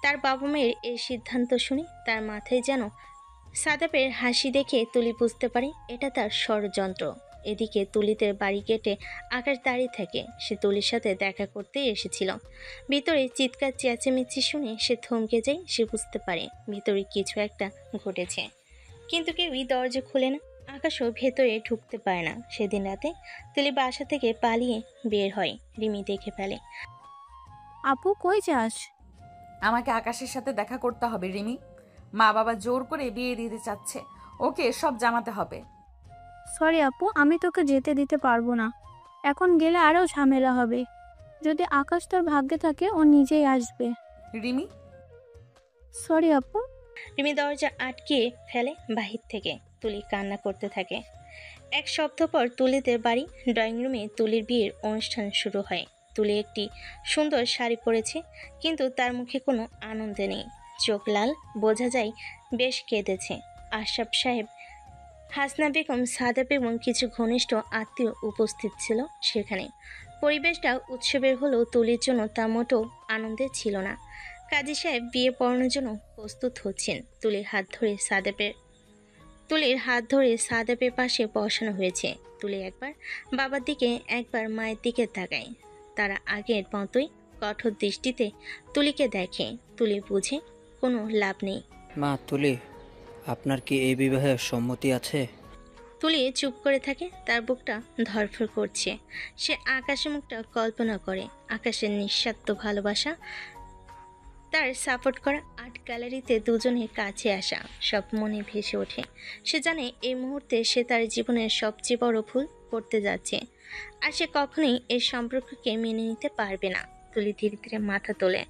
তার বাবা মায়ের এই সিদ্ধান্ত শুনে তার মাথায় যেন সাদাপের হাসি দেখে তুলি বুঝতে পারে এটা তার ষড়যন্ত্র। এদিকে তুলিদের বাড়ি গেটে আকাশ দাঁড়িয়ে থাকে। সে তুলির সাথে দেখা করতে এসেছিল। ভিতরে চিৎকার চেঁচামেচি শুনে সে থমকে যায়। সে বুঝতে পারে ভিতরে কিছু একটা ঘটেছে, কিন্তু কেউই দরজা খুলে না। আকাশও ভেতরে ঢুকতে পারে না। সেদিন রাতে তুলি বাসা থেকে পালিয়ে বের হয়। রিমি দেখে ফেলে। আপু কই যাস? আমাকে আকাশের সাথে দেখা করতে হবে রিমি। মা বাবা জোর করে বিয়ে দিতে চাচ্ছে, ওকে সব জানাতে হবে। সরি আপু, আমি তোকে যেতে দিতে পারবো না। এখন গেলে আরও ঝামেলা হবে। যদি আকাশ তোর ভাগ্যে থাকে ও নিজেই আসবে। রিমি। সরি আপু। রিমি দরজা আটকে ফেলে বাহির থেকে। তুলি কান্না করতে থাকে। এক সপ্তাহ পর তুলিদের বাড়ি ড্রয়িং রুমে তুলির বিয়ের অনুষ্ঠান শুরু হয়। তুলি একটি সুন্দর শাড়ি পরেছে, কিন্তু তার মুখে কোনো আনন্দ নেই। চোখ লাল, বোঝা যায় বেশ কেঁদেছে। আশরাফ সাহেব, হাসনা বেগম, সাদা বেগম, কিছু ঘনিষ্ঠ আত্মীয় উপস্থিত ছিল সেখানে। পরিবেশটা উৎসবের হলেও তুলির জন্য তা মোটেও আনন্দের ছিল না। কাজী সাহেব বিয়ে পড়ানোর জন্য প্রস্তুত হচ্ছেন। তুলির হাত ধরে সাদাপের পাশে বসানো হয়েছে। তুলি একবার বাবার দিকে একবার মায়ের দিকে তাকায়। তারা আগের মতোই কঠোর দৃষ্টিতে তুলিকে দেখে। তুলি বুঝে কোনো লাভ নেই। মা তুলি, আপনার কি এই বিবাহে সম্মতি আছে? তুলি চুপ করে থাকে। তার বুকটা ধরফর করছে। সে আকাশের মুখটা কল্পনা করে। আকাশের নিঃস্বার্থ ভালোবাসা, তার সাপোর্ট করা আর্ট গ্যালারিতে দুজনের কাছে আসা, সব মনে ভেসে ওঠে। সে জানে এই মুহূর্তে সে তার জীবনের সবচেয়ে বড় ভুল করতে যাচ্ছে, আর সে কখনোই এই সম্পর্ককে মেনে নিতে পারবে না। তুলি ধীরে ধীরে মাথা তোলে।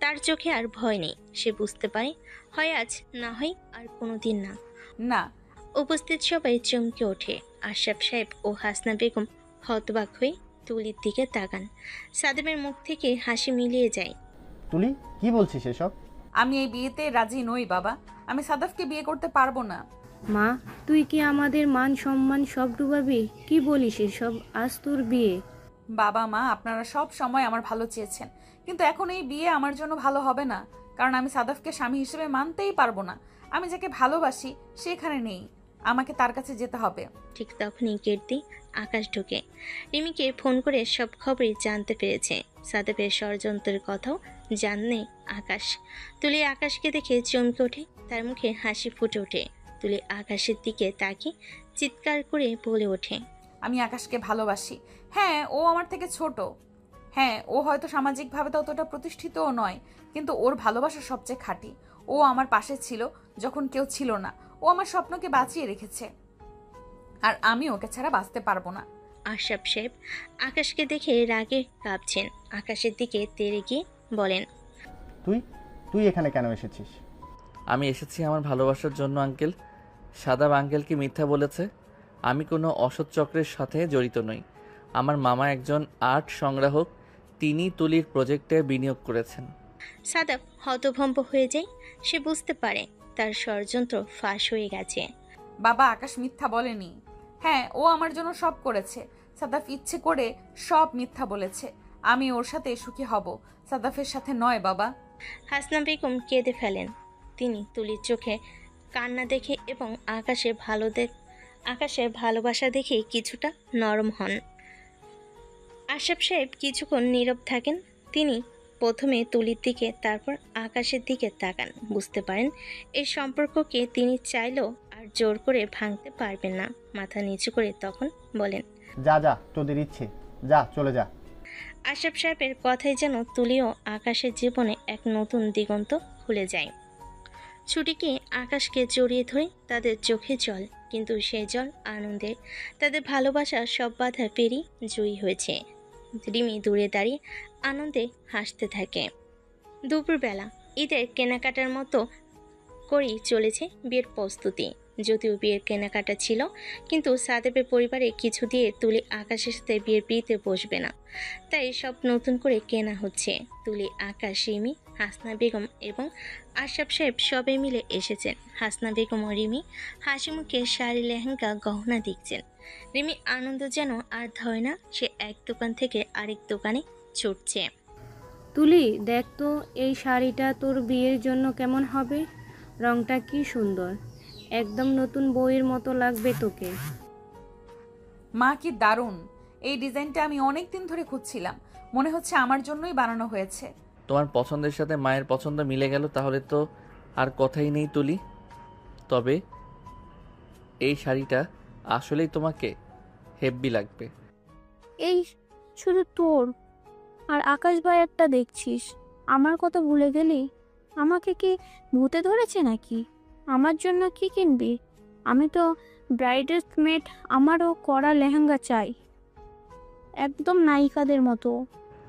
তার চোখে আর ভয় নেই। সে বুঝতে পারে হয় আজ, না হয় আর কোনোদিন না। না। উপস্থিত সবাই চমকে ওঠে। আশরাফ সাহেব ও হাসনা বেগম হতবাক হয়ে তুলির দিকে তাকান। সাদেমের মুখ থেকে হাসি মিলিয়ে যায়। তুলি, কি বলছিস এসব? আমি এই বিয়েতে রাজি নই বাবা। আমি সাদাফকে বিয়ে করতে পারবো না। মা, তুই কি আমাদের মান সম্মান সব ডুবাবি? কি বলিস এসব? আজ তোর বিয়ে। বাবা মা, আপনারা সব সময় আমার ভালো চেয়েছেন, কিন্তু এখন এই বিয়ে আমার জন্য ভালো হবে না, কারণ আমি সাদাফকে স্বামী হিসেবে মানতেই পারবো না। আমি যাকে ভালোবাসি সে এখানে নেই, আমাকে তার কাছে যেতে হবে। ঠিক তখনই গেট দিয়ে আকাশ ঢুকে। রিমিকে ফোন করে সব খবরই জানতে পেরেছে। সাদাফের ষড়যন্ত্রের কথাও জানে আকাশ। তুলি আকাশকে দেখে চমকে ওঠে। তার মুখে হাসি ফুটে ওঠে। তুলি আকাশের দিকে তাকিয়ে চিৎকার করে বলে ওঠে, আমি আকাশকে ভালোবাসি। হ্যাঁ, ও আমার থেকে ছোট। হ্যাঁ, ও হয়তো সামাজিকভাবে ততটা প্রতিষ্ঠিতও নয়, কিন্তু ওর ভালোবাসা সবচেয়ে খাঁটি। ও আমার পাশে ছিল যখন কেউ ছিল না। ও আমার স্বপ্নকে বাঁচিয়ে রেখেছে, আর আমি ওকে ছাড়া বাঁচতে পারবো না। আশরাফ সাহেব আকাশকে দেখে রাগে কাঁপছেন। আকাশের দিকে তেড়ে গিয়ে বলেন, তুই এখানে কেন এসেছিস? আমি এসেছি আমার ভালোবাসার জন্য আঙ্কেল। সাদাব আঙ্কেলকে মিথ্যা বলেছে। আমি কোনো অসৎ চক্রের সাথে জড়িত নই। আমার মামা একজন আর্ট সংগ্রাহক, তিনি তুলির প্রজেক্টে বিনিয়োগ করেছেন। সাদাব হতভম্ব হয়ে যায়। সে বুঝতে পারে তার ষড়যন্ত্র ফাঁস হয়ে গেছে। বাবা, আকাশ মিথ্যা বলেনি। হ্যাঁ, ও আমার জন্য সব করেছে। সাদাফ ইচ্ছে করে সব মিথ্যা বলেছে। আমি ওর সাথে সুখী হব, সাদাফের সাথে নয় বাবা। হাসনা বেগম কেঁদে ফেলেন। তিনি তুলির চোখে কান্না দেখে এবং আকাশের ভালোবাসা দেখে কিছুটা নরম হন। আশরাফ সাহেব কিছুক্ষণ নীরব থাকেন। তিনি প্রথমে তুলির দিকে, তারপর আকাশের দিকে তাকান। বুঝতে পারেন এই সম্পর্ককে তিনি চাইলেও আর জোর করে ভাঙতে পারবেন না। মাথা নিচু করে তখন বলেন, যা তোদের ইচ্ছে, যা চলে যা। আশরাফ সাহেবের কথাই যেন তুলিও আকাশের জীবনে এক নতুন দিগন্ত খুলে যায়। ছুটিকে আকাশকে জড়িয়ে ধরে তাদের চোখে জল, কিন্তু সেই জল আনন্দে। তাদের ভালোবাসা সব বাধা পেরিয়ে জয়ী হয়েছে। রিমি দূরে দাঁড়িয়ে আনন্দে হাসতে থাকে। দুপুরবেলা ঈদের কেনাকাটার মতো করেই চলেছে বিয়ের প্রস্তুতি। যদিও বিয়ের কেনাকাটা ছিল, কিন্তু সাদেবের পরিবারে কিছু দিয়ে তুলি আকাশের সাথে বিয়েতে বসবে না, তাই সব নতুন করে কেনা হচ্ছে। তুলি, আকাশ, রিমি, হাসনা বেগম এবং আশরাফ সাহেব সবাই মিলে এসেছেন। হাসনা বেগম ও রিমি হাসি মুখে শাড়ি, লেহেঙ্গা, গহনা দেখছেন। রিমি আনন্দ যেন আর ধরে না, সে এক দোকান থেকে আরেক দোকানে ছুটছে। তুলি, দেখ তো এই শাড়িটা তোর বিয়ের জন্য কেমন হবে। রংটা কি সুন্দর, একদম নতুন বইয়ের মতো লাগবে তোকে। মা, কি দারুণ! এই ডিজাইনটা আমি অনেক দিন ধরে খুঁজছিলাম, মনে হচ্ছে আমার জন্যই বানানো হয়েছে। তোমার পছন্দের সাথে মায়ের পছন্দ মিলে গেল, তাহলে তো আর কথাই নেই তুলি। তবে এই শাড়িটা আসলেই তোমাকে হেব্বি লাগবে। এই শুধু তোর আর আকাশ ভাইয়েরটা দেখছিস, আমার কথা ভুলে গেলি? আমাকে কি ভূতে ধরেছে নাকি? আমার জন্য কি কিনবি? আমি তো ব্রাইডের মেড, আমারও কড়া লেহেঙ্গা চাই, একদম নায়িকাদের মতো।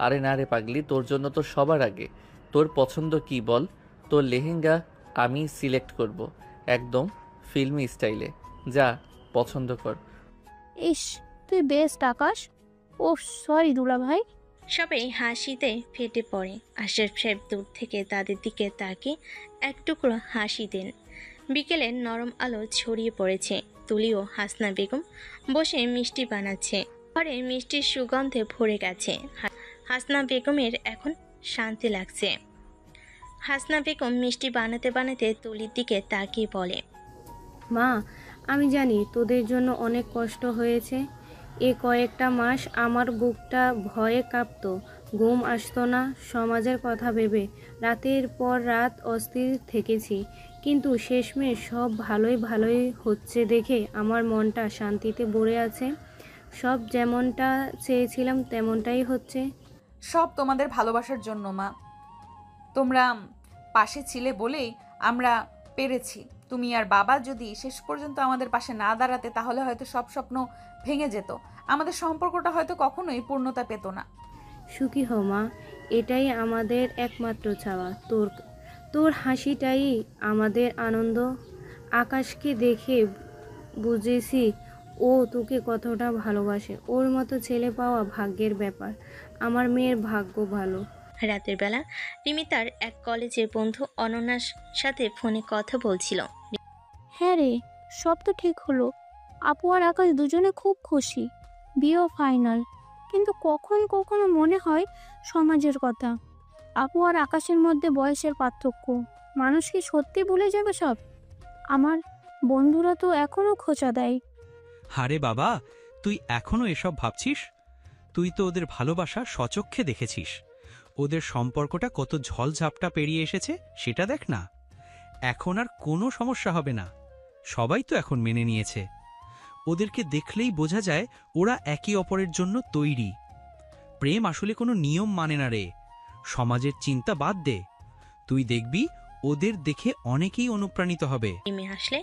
আরে না রে পাগলি, তোর জন্য তো সবার আগে। তোর পছন্দ কি বল? তোর লেহেঙ্গা আমি সিলেক্ট করব, একদম ফিল্মি স্টাইলে। যা পছন্দ কর। ইস, তুই বেস্ট আকাশ। ও সরি দুলা ভাই। সবাই হাসিতে ফেটে পড়ে। আশরাফ সাহেব দূর থেকে তাদের দিকে তাকিয়ে এক টুকরো হাসি দেন। বিকেলের নরম আলো ছড়িয়ে পড়েছে। তুলি ও হাসনা বেগম বসে মিষ্টি বানাচ্ছে। ঘরে মিষ্টির সুগন্ধে ভরে গেছে। হাসনা বেগমের এখন শান্তি লাগছে। হাসনা বেগম মিষ্টি বানাতে বানাতে তুলির দিকে তাকিয়ে বলে, মা, আমি জানি তোদের জন্য অনেক কষ্ট হয়েছে। এ কয়েকটা মাস আমার বুকটা ভয়ে কাঁপতো, ঘুম আসতো না, সমাজের কথা ভেবে রাতের পর রাত অস্থির থেকেছি। কিন্তু শেষমেশ সব ভালোই হচ্ছে দেখে আমার মনটা শান্তিতে ভরে আছে। সব যেমনটা চেয়েছিলাম তেমনটাই হচ্ছে। সব তোমাদের ভালোবাসার জন্য মা, তোমরা পাশে ছিলে বলেই আমরা পেরেছি। তুমি আর বাবা যদি শেষ পর্যন্ত আমাদের পাশে না দাঁড়াতে, তাহলে হয়তো সব স্বপ্ন ভেঙে যেত, আমাদের সম্পর্কটা হয়তো কখনোই পূর্ণতা পেত না। সুখী হও মা, এটাই আমাদের একমাত্র চাওয়া। তোর হাসিটাই আমাদের আনন্দ। আকাশকে দেখে বুঝেছি ও তোকে কতটা ভালোবাসে। ওর মতো ছেলে পাওয়া ভাগ্যের ব্যাপার। আমার মেয়ের ভাগ্য ভালো। রাতের বেলা রিমি তার এক কলেজের বন্ধু অনন্যার সাথে ফোনে কথা বলছিল। হ্যাঁ রে, সব তো ঠিক হলো। আপু আর আকাশ দুজনে খুব খুশি, বিয়েও ফাইনাল। কিন্তু কখনো কখনো মনে হয় সমাজের কথা। আপু আর আকাশের মধ্যে বয়সের পার্থক্য, মানুষ কি সত্যি ভুলে যাবে সব? আমার বন্ধুরা তো এখনো খোঁচা দেয়। আরে বাবা, তুই এখনো এসব ভাবছিস? তুই তো ওদের ভালোবাসা স্বচক্ষে দেখেছিস। ওদের সম্পর্কটা কত ঝলঝাপটা পেরিয়ে এসেছে সেটা দেখ না। এখন আর কোনো সমস্যা হবে না। সবাই তো এখন মেনে নিয়েছে। ওদেরকে দেখলেই বোঝা যায় ওরা একে অপরের জন্য তৈরি। প্রেম আসলে কোনো নিয়ম মানে না রে। সমাজের চিন্তা বাদ দে, তুই দেখবি ওদের দেখে অনেকেই অনুপ্রাণিত হবে। রিমি হাসলে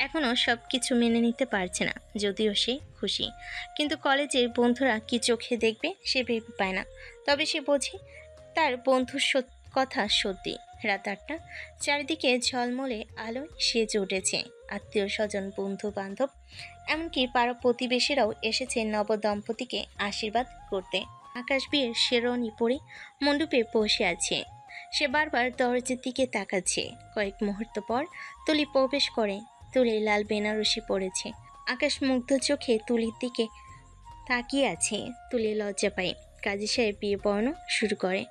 এখনো সবকিছু মেনে নিতে পারছে না, যদিও সে খুশি। কিন্তু কলেজের বন্ধুরা কি চোখে দেখবে সে ভেবে পায় না। তবে সে বোঝে তার বন্ধুর কথা সত্যি। রাত 8টা, চারিদিকে ঝলমলে আলোয় সেজে উঠেছে। আত্মীয় স্বজন, বন্ধু বান্ধব, এমনকি পাড়া প্রতিবেশীরাও এসেছে নবদম্পতিকে আশীর্বাদ করতে। আকাশ বিয়ের শেরওয়ানি পরে মণ্ডপে বসে আছে। সে বারবার দরজার দিকে তাকাচ্ছে। কয়েক মুহূর্ত পর তুলি প্রবেশ করে। তুলি লাল বেনারসি পরেছে। আকাশ মুগ্ধ চোখে তুলির দিকে তাকিয়ে আছে। তুলি লজ্জা পায়। কাজী সাহেব বিয়ে পড়ানো শুরু করে।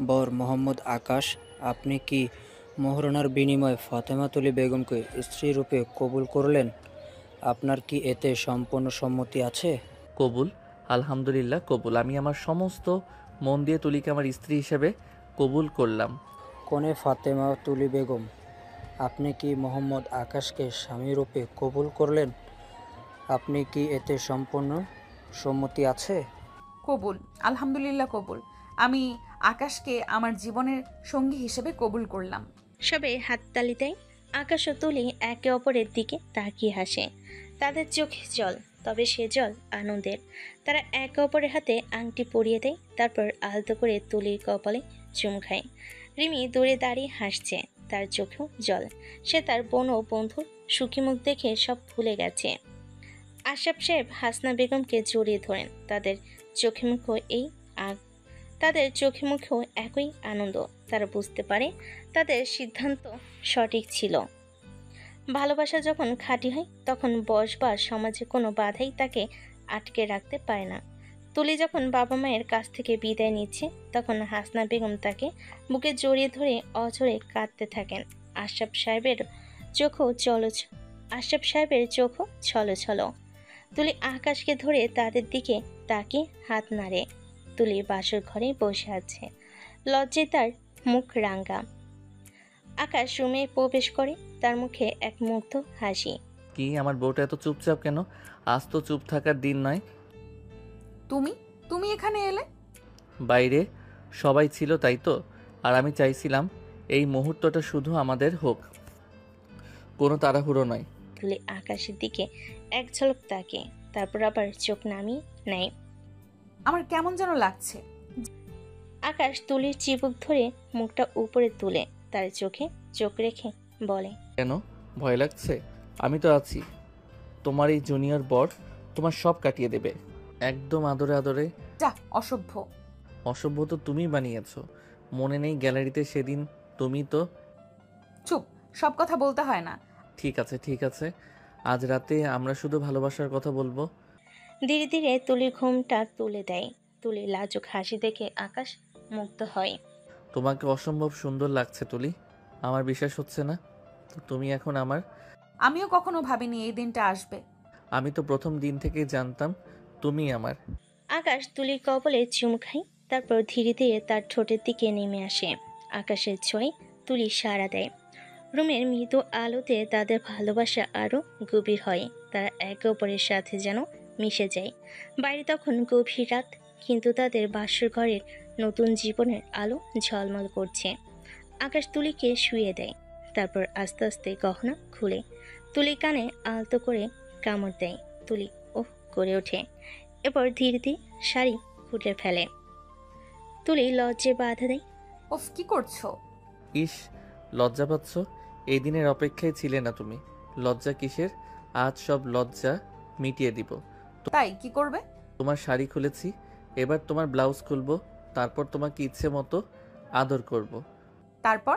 বর মোহাম্মদ আকাশ, আপনি কি মোহরনার বিনিময়ে ফাতেমা তুলি বেগমকে স্ত্রী রূপে কবুল করলেন? আপনার কি এতে সম্পূর্ণ সম্মতি আছে? কবুল, আলহামদুলিল্লাহ কবুল। আমি আমার সমস্ত মন দিয়ে তুলিকে আমার স্ত্রী হিসেবে কবুল করলাম। কনে ফাতেমা তুলি বেগম, আপনি কি মোহাম্মদ আকাশকে স্বামী রূপে কবুল করলেন? আপনি কি এতে সম্পূর্ণ সম্মতি আছে? কবুল, আলহামদুলিল্লাহ কবুল। আমি আকাশকে আমার জীবনের সঙ্গী হিসেবে কবুল করলাম। সবাই হাততালি দেয়। আকাশ ও তুলি একে অপরের দিকে তাকিয়ে হাসে। তাদের চোখে জল, তবে সে জল আনন্দের। তারা একে অপরের হাতে আংটি পরিয়ে দেয়, তারপর আলতো করে তুলির কপালে চুম খায়। রিমি দূরে দাঁড়িয়ে হাসছে, তার চোখেও জল। সে তার বোন ও বন্ধুর সুখী মুখ দেখে সব ভুলে গেছে। আশরাফ সাহেব হাসনা বেগমকে জড়িয়ে ধরেন। তাদের চোখে মুখেও একই আনন্দ। তারা বুঝতে পারে তাদের সিদ্ধান্ত সঠিক ছিল। ভালোবাসা যখন খাঁটি হয় তখন বয়স বা সমাজে কোনো বাধাই তাকে আটকে রাখতে পারে না। তুলি যখন বাবা মায়ের কাছ থেকে বিদায় নিচ্ছে তখন হাসনা বেগম তাকে বুকে জড়িয়ে ধরে অঝরে কাঁদতে থাকেন। আশরাফ সাহেবের চোখও ছলো। তুলি আকাশকে ধরে তাদের দিকে তাকিয়ে হাত নাড়ে। তুলি বাসর ঘরে বসে আছে, লজ্জায় তার মুখ রাঙা। আকাশ রুমে প্রবেশ করে, তার মুখে এক মুগ্ধ হাসি। কি আমার বউটা এত চুপচাপ কেন? আজ তো চুপ থাকার দিন নয়। তুমি এখানে এলে? বাইরে সবাই ছিল তাই তো, আর আমি চাইছিলাম এই মুহূর্তটা শুধু আমাদের হোক, কোনো তাড়াহুড়ো নয়। তুলি আকাশের দিকে এক ঝলক তাকে, তারপর আবার চোখ নামিয়ে নেয়। আমার কেমন যেন লাগছে। আকাশ তুলির চিবুক ধরে মুখটা উপরে তুলে তার চোখে চোখ রেখে বলে, কেন ভয় লাগছে? আমি তো আছি। তোমার এই জুনিয়র বর তোমার সব কাটিয়ে দেবে, একদম আদরে আদরে। যা, অসভ্য। অসভ্য তো তুমি বানিয়েছো। মনে নেই গ্যালারিতে সেদিন তুমি তো। চুপ, সব কথা বলতে হয় না। ঠিক আছে, আজ রাতে আমরা শুধু ভালোবাসার কথা বলবো। ধীরে ধীরে তুলির ঘুমটা তুলে দেয়। তুলির লাজুক হাসি দেখে আকাশ মুগ্ধ হয়। তোমাকে অসম্ভব সুন্দর লাগছে তুলি, আমার বিশ্বাস হচ্ছে না তুমি এখন আমার। আমিও কখনো ভাবিনি এই দিনটা আসবে। আমি তো প্রথম দিন থেকেই জানতাম তুমি আমার। আকাশ তুলির কবলে চুমু খায়, তারপর ধীরে ধীরে তার ঠোঁটের দিকে নেমে আসে। আকাশের ছোঁয়ায় তুলি সাড়া দেয়। রুমের মৃদু আলোতে তাদের ভালোবাসা আরো গভীর হয়। তারা একে অপরের সাথে যেন মিশে যায়। বাইরে তখন গভীর রাত, কিন্তু তাদের বাসর ঘরের নতুন জীবনের আলো ঝলমল করছে। আকাশ তুলিকে শুয়ে দেয়, তারপর আস্তে আস্তে গহনা খুলে তুলি কানে আলতো করে কামড় দেয়। তুলি ওহ করে ওঠে, এরপর ধীরে ধীরে শাড়ি খুলে ফেলে। তুলি লজ্জায় বাধা দেয়। ওফ, কি করছো? ইস, লজ্জা পাচ্ছ? এই দিনের অপেক্ষায় ছিলে না তুমি। লজ্জা কিসের? আজ সব লজ্জা মিটিয়ে দিব। তাই কি করবে? তোমার শাড়ি খুলেছি, এবার তোমার ব্লাউজ খুলবো, তারপর তোমাকে ইচ্ছে মতো আদর করব। তারপর?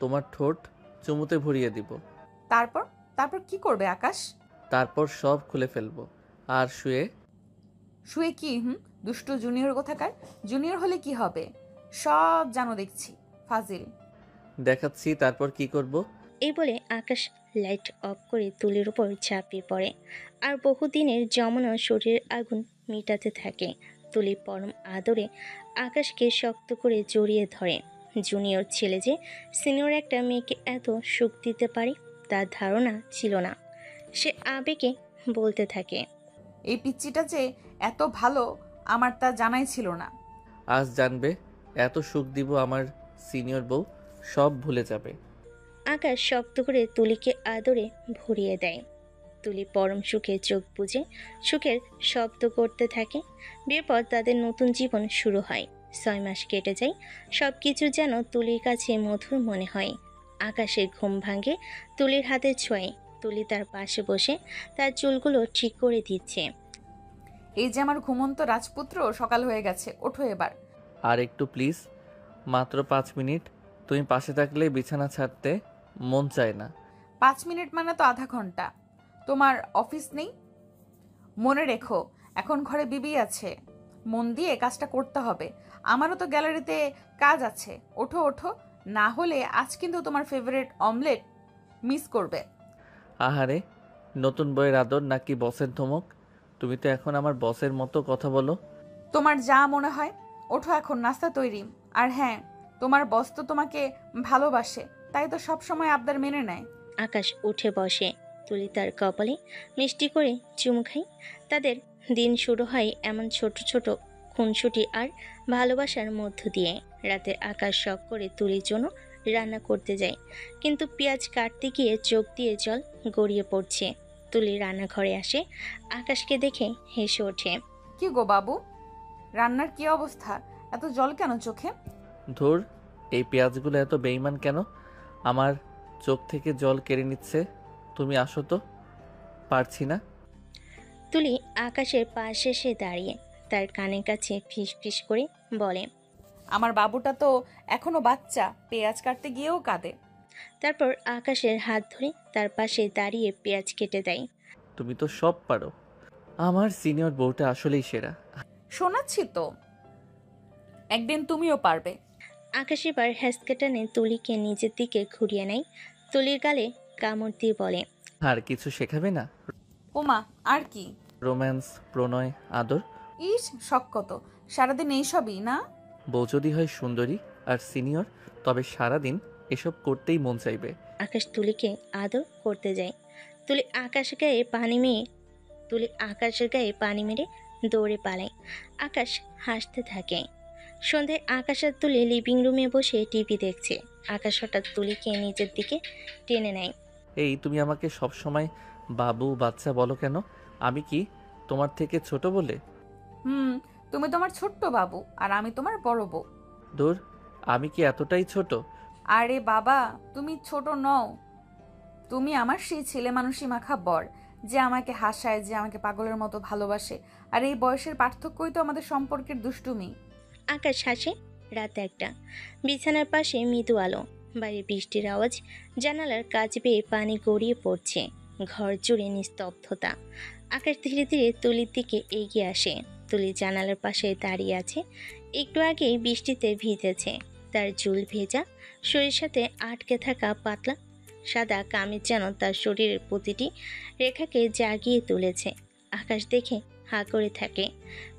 তোমার ঠোঁট চুমুতে ভরিয়ে দিব। তারপর কি করবে আকাশ? তারপর সব খুলে ফেলবো। আর শুয়ে কি? দুষ্টু জুনিয়র কোথাকার। জুনিয়র হলে কি হবে? সব জানো দেখছি, ফাজিল। দেখাচ্ছি তারপর কি করব। এই বলে আকাশ লাইট অফ করে তুলির উপর ঝাঁপিয়ে পড়ে আর বহুদিনের জমানো শরীরের আগুন মিটাতে থাকে। তুলি পরম আদরে আকাশকে শক্ত করে জড়িয়ে ধরে। জুনিয়র ছেলে যে সিনিয়র একটা মেয়েকে এত সুখ দিতে পারে তার ধারণা ছিল না। সে আবেগে বলতে থাকে, এই পিচ্চিটা যে এত ভালো আমার তা জানাই ছিল না। আজ জানবে, এত সুখ দিব আমার সিনিয়র বউ সব ভুলে যাবে। আকাশ শক্ত করে তুলিকে আদরে ভরিয়ে দেয়। তুলি পরম সুখে চোখ বুজে সুখের শব্দ করতে থাকে। বিয়ের পর তাদের নতুন জীবন শুরু হয়। 6 মাস কেটে যায়, সব কিছু যেন তুলির কাছে মধুর মনে হয়। আকাশের ঘুম ভাঙে তুলির হাতে ছোঁয়। তুলি তার পাশে বসে তার চুলগুলো ঠিক করে দিচ্ছে। এই যে আমার ঘুমন্ত রাজপুত্র, সকাল হয়ে গেছে, ওঠো এবার। আর একটু প্লিজ, মাত্র 5 মিনিট। তুমি পাশে থাকলে বিছানা ছাড়তে মন চায় না। 5 মিনিট মানে তো আধা ঘন্টা। তোমার অফিস নেই? মনে রেখো, এখন ঘরে বিবি আছে, মন দিয়ে কাজটা করতে হবে। আমারও তো গ্যালারিতে কাজ আছে। ওঠো ওঠো, না হলে আজ কিন্তু তোমার ফেভারিট অমলেট মিস করবে। আহারে, নতুন বইয়ের আদর নাকি বসের ধমক? তুমি তো এখন আমার বসের মতো কথা বলো। তোমার যা মনে হয়। ওঠো, এখন নাস্তা তৈরি। আর হ্যাঁ, তোমার বস তো তোমাকে ভালোবাসে, তাই তো সব সময় আবদার মেনে নেয়। আকাশ উঠে বসে। তুলি তার কপালে মিষ্টি করে চুমু খায়। তাদের দিন শুরু হয় এমন ছোট ছোট খুনসুটি আর ভালোবাসার মধ্য দিয়ে। রাতে আকাশ শখ করে তুলির জন্য রান্না করতে যায়, কিন্তু পেঁয়াজ কাটতে গিয়ে চোখ দিয়ে জল গড়িয়ে পড়ছে। তুলি রান্নাঘরে আসে, আকাশকে দেখে হেসে ওঠে। কি গো বাবু, রান্নার কি অবস্থা? এত জল কেন চোখে? ধুর, এই পেঁয়াজগুলো এত বেইমান কেন? আমার চোখ থেকে জল কেড়ে নিচ্ছে। তুমি আসো তো। পারছি না। তুলি আকাশের পাশে এসে দাঁড়িয়ে তার কানের কাছে ফিস ফিস করে বলে, আমার বাবুটা তো এখনো বাচ্চা, পেঁয়াজ কাটতে গিয়েও কাঁদে। তারপর আকাশের হাত ধরে তার পাশে দাঁড়িয়ে পেঁয়াজ কেটে দেয়। তুমি তো সব পারো। আমার সিনিয়র বউটা আসলেই সেরা। শোনাচ্ছি তো, একদিন তুমিও পারবে। আকাশ এবার হ্যাসকে টানে তুলিকে নিজের দিকে ঘুরিয়ে নেয়। তুলির গালে কামড় দিয়ে বলে, আর কিছু শেখাবে না? ওমা, আর কি? রোম্যান্স, প্রণয়, আদর। ইস, শখ কত! সারাদিন এইসবই না? বউ যদি হয় সুন্দরী আর সিনিয়র, তবে সারাদিন এসব করতেই মন চাইবে। আকাশ তুলিকে আদর করতে যায়। তুলি আকাশের গায়ে পানি মেরে দৌড়ে পালায়। আকাশ হাসতে থাকে। সন্ধ্যায় আকাশ আর তুলি লিভিং রুমে বসে টিভি দেখছে। আকাশ হঠাৎ তুলিকে নিজের দিকে টেনে নেয়। এই, তুমি আমাকে সব সময় বাবু বাচ্চা বলো কেন? আমি কি তোমার থেকে ছোট বলে? তুমি তোমার ছোট্ট বাবু আর আমি তোমার বড় বউ। দূর, আমি কি এতটাই ছোট? আরে বাবা, তুমি ছোট নও। তুমি আমার সেই ছেলে মানুষই মাখা বর, যে আমাকে হাসায়, যে আমাকে পাগলের মতো ভালোবাসে। আর এই বয়সের পার্থক্যই তো আমাদের সম্পর্কের দুষ্টুমি। আকাশ হাসে। রাত 1টা। বিছানার পাশে মৃদু আলো, বাইরে বৃষ্টির আওয়াজ, জানালার কাছ বেয়ে পানি গড়িয়ে পড়ছে। ঘর জুড়ে নিস্তব্ধতা। আকাশ ধীরে ধীরে তুলির দিকে এগিয়ে আসে। তুলি জানালার পাশে দাঁড়িয়ে আছে। একটু আগেই বৃষ্টিতে ভিজেছে। তার চুল ভেজা, শরীরের সাথে আটকে থাকা পাতলা সাদা কামিজ যেন তার শরীরের প্রতিটি রেখাকে জাগিয়ে তুলেছে। আকাশ দেখে হা করে থাকে।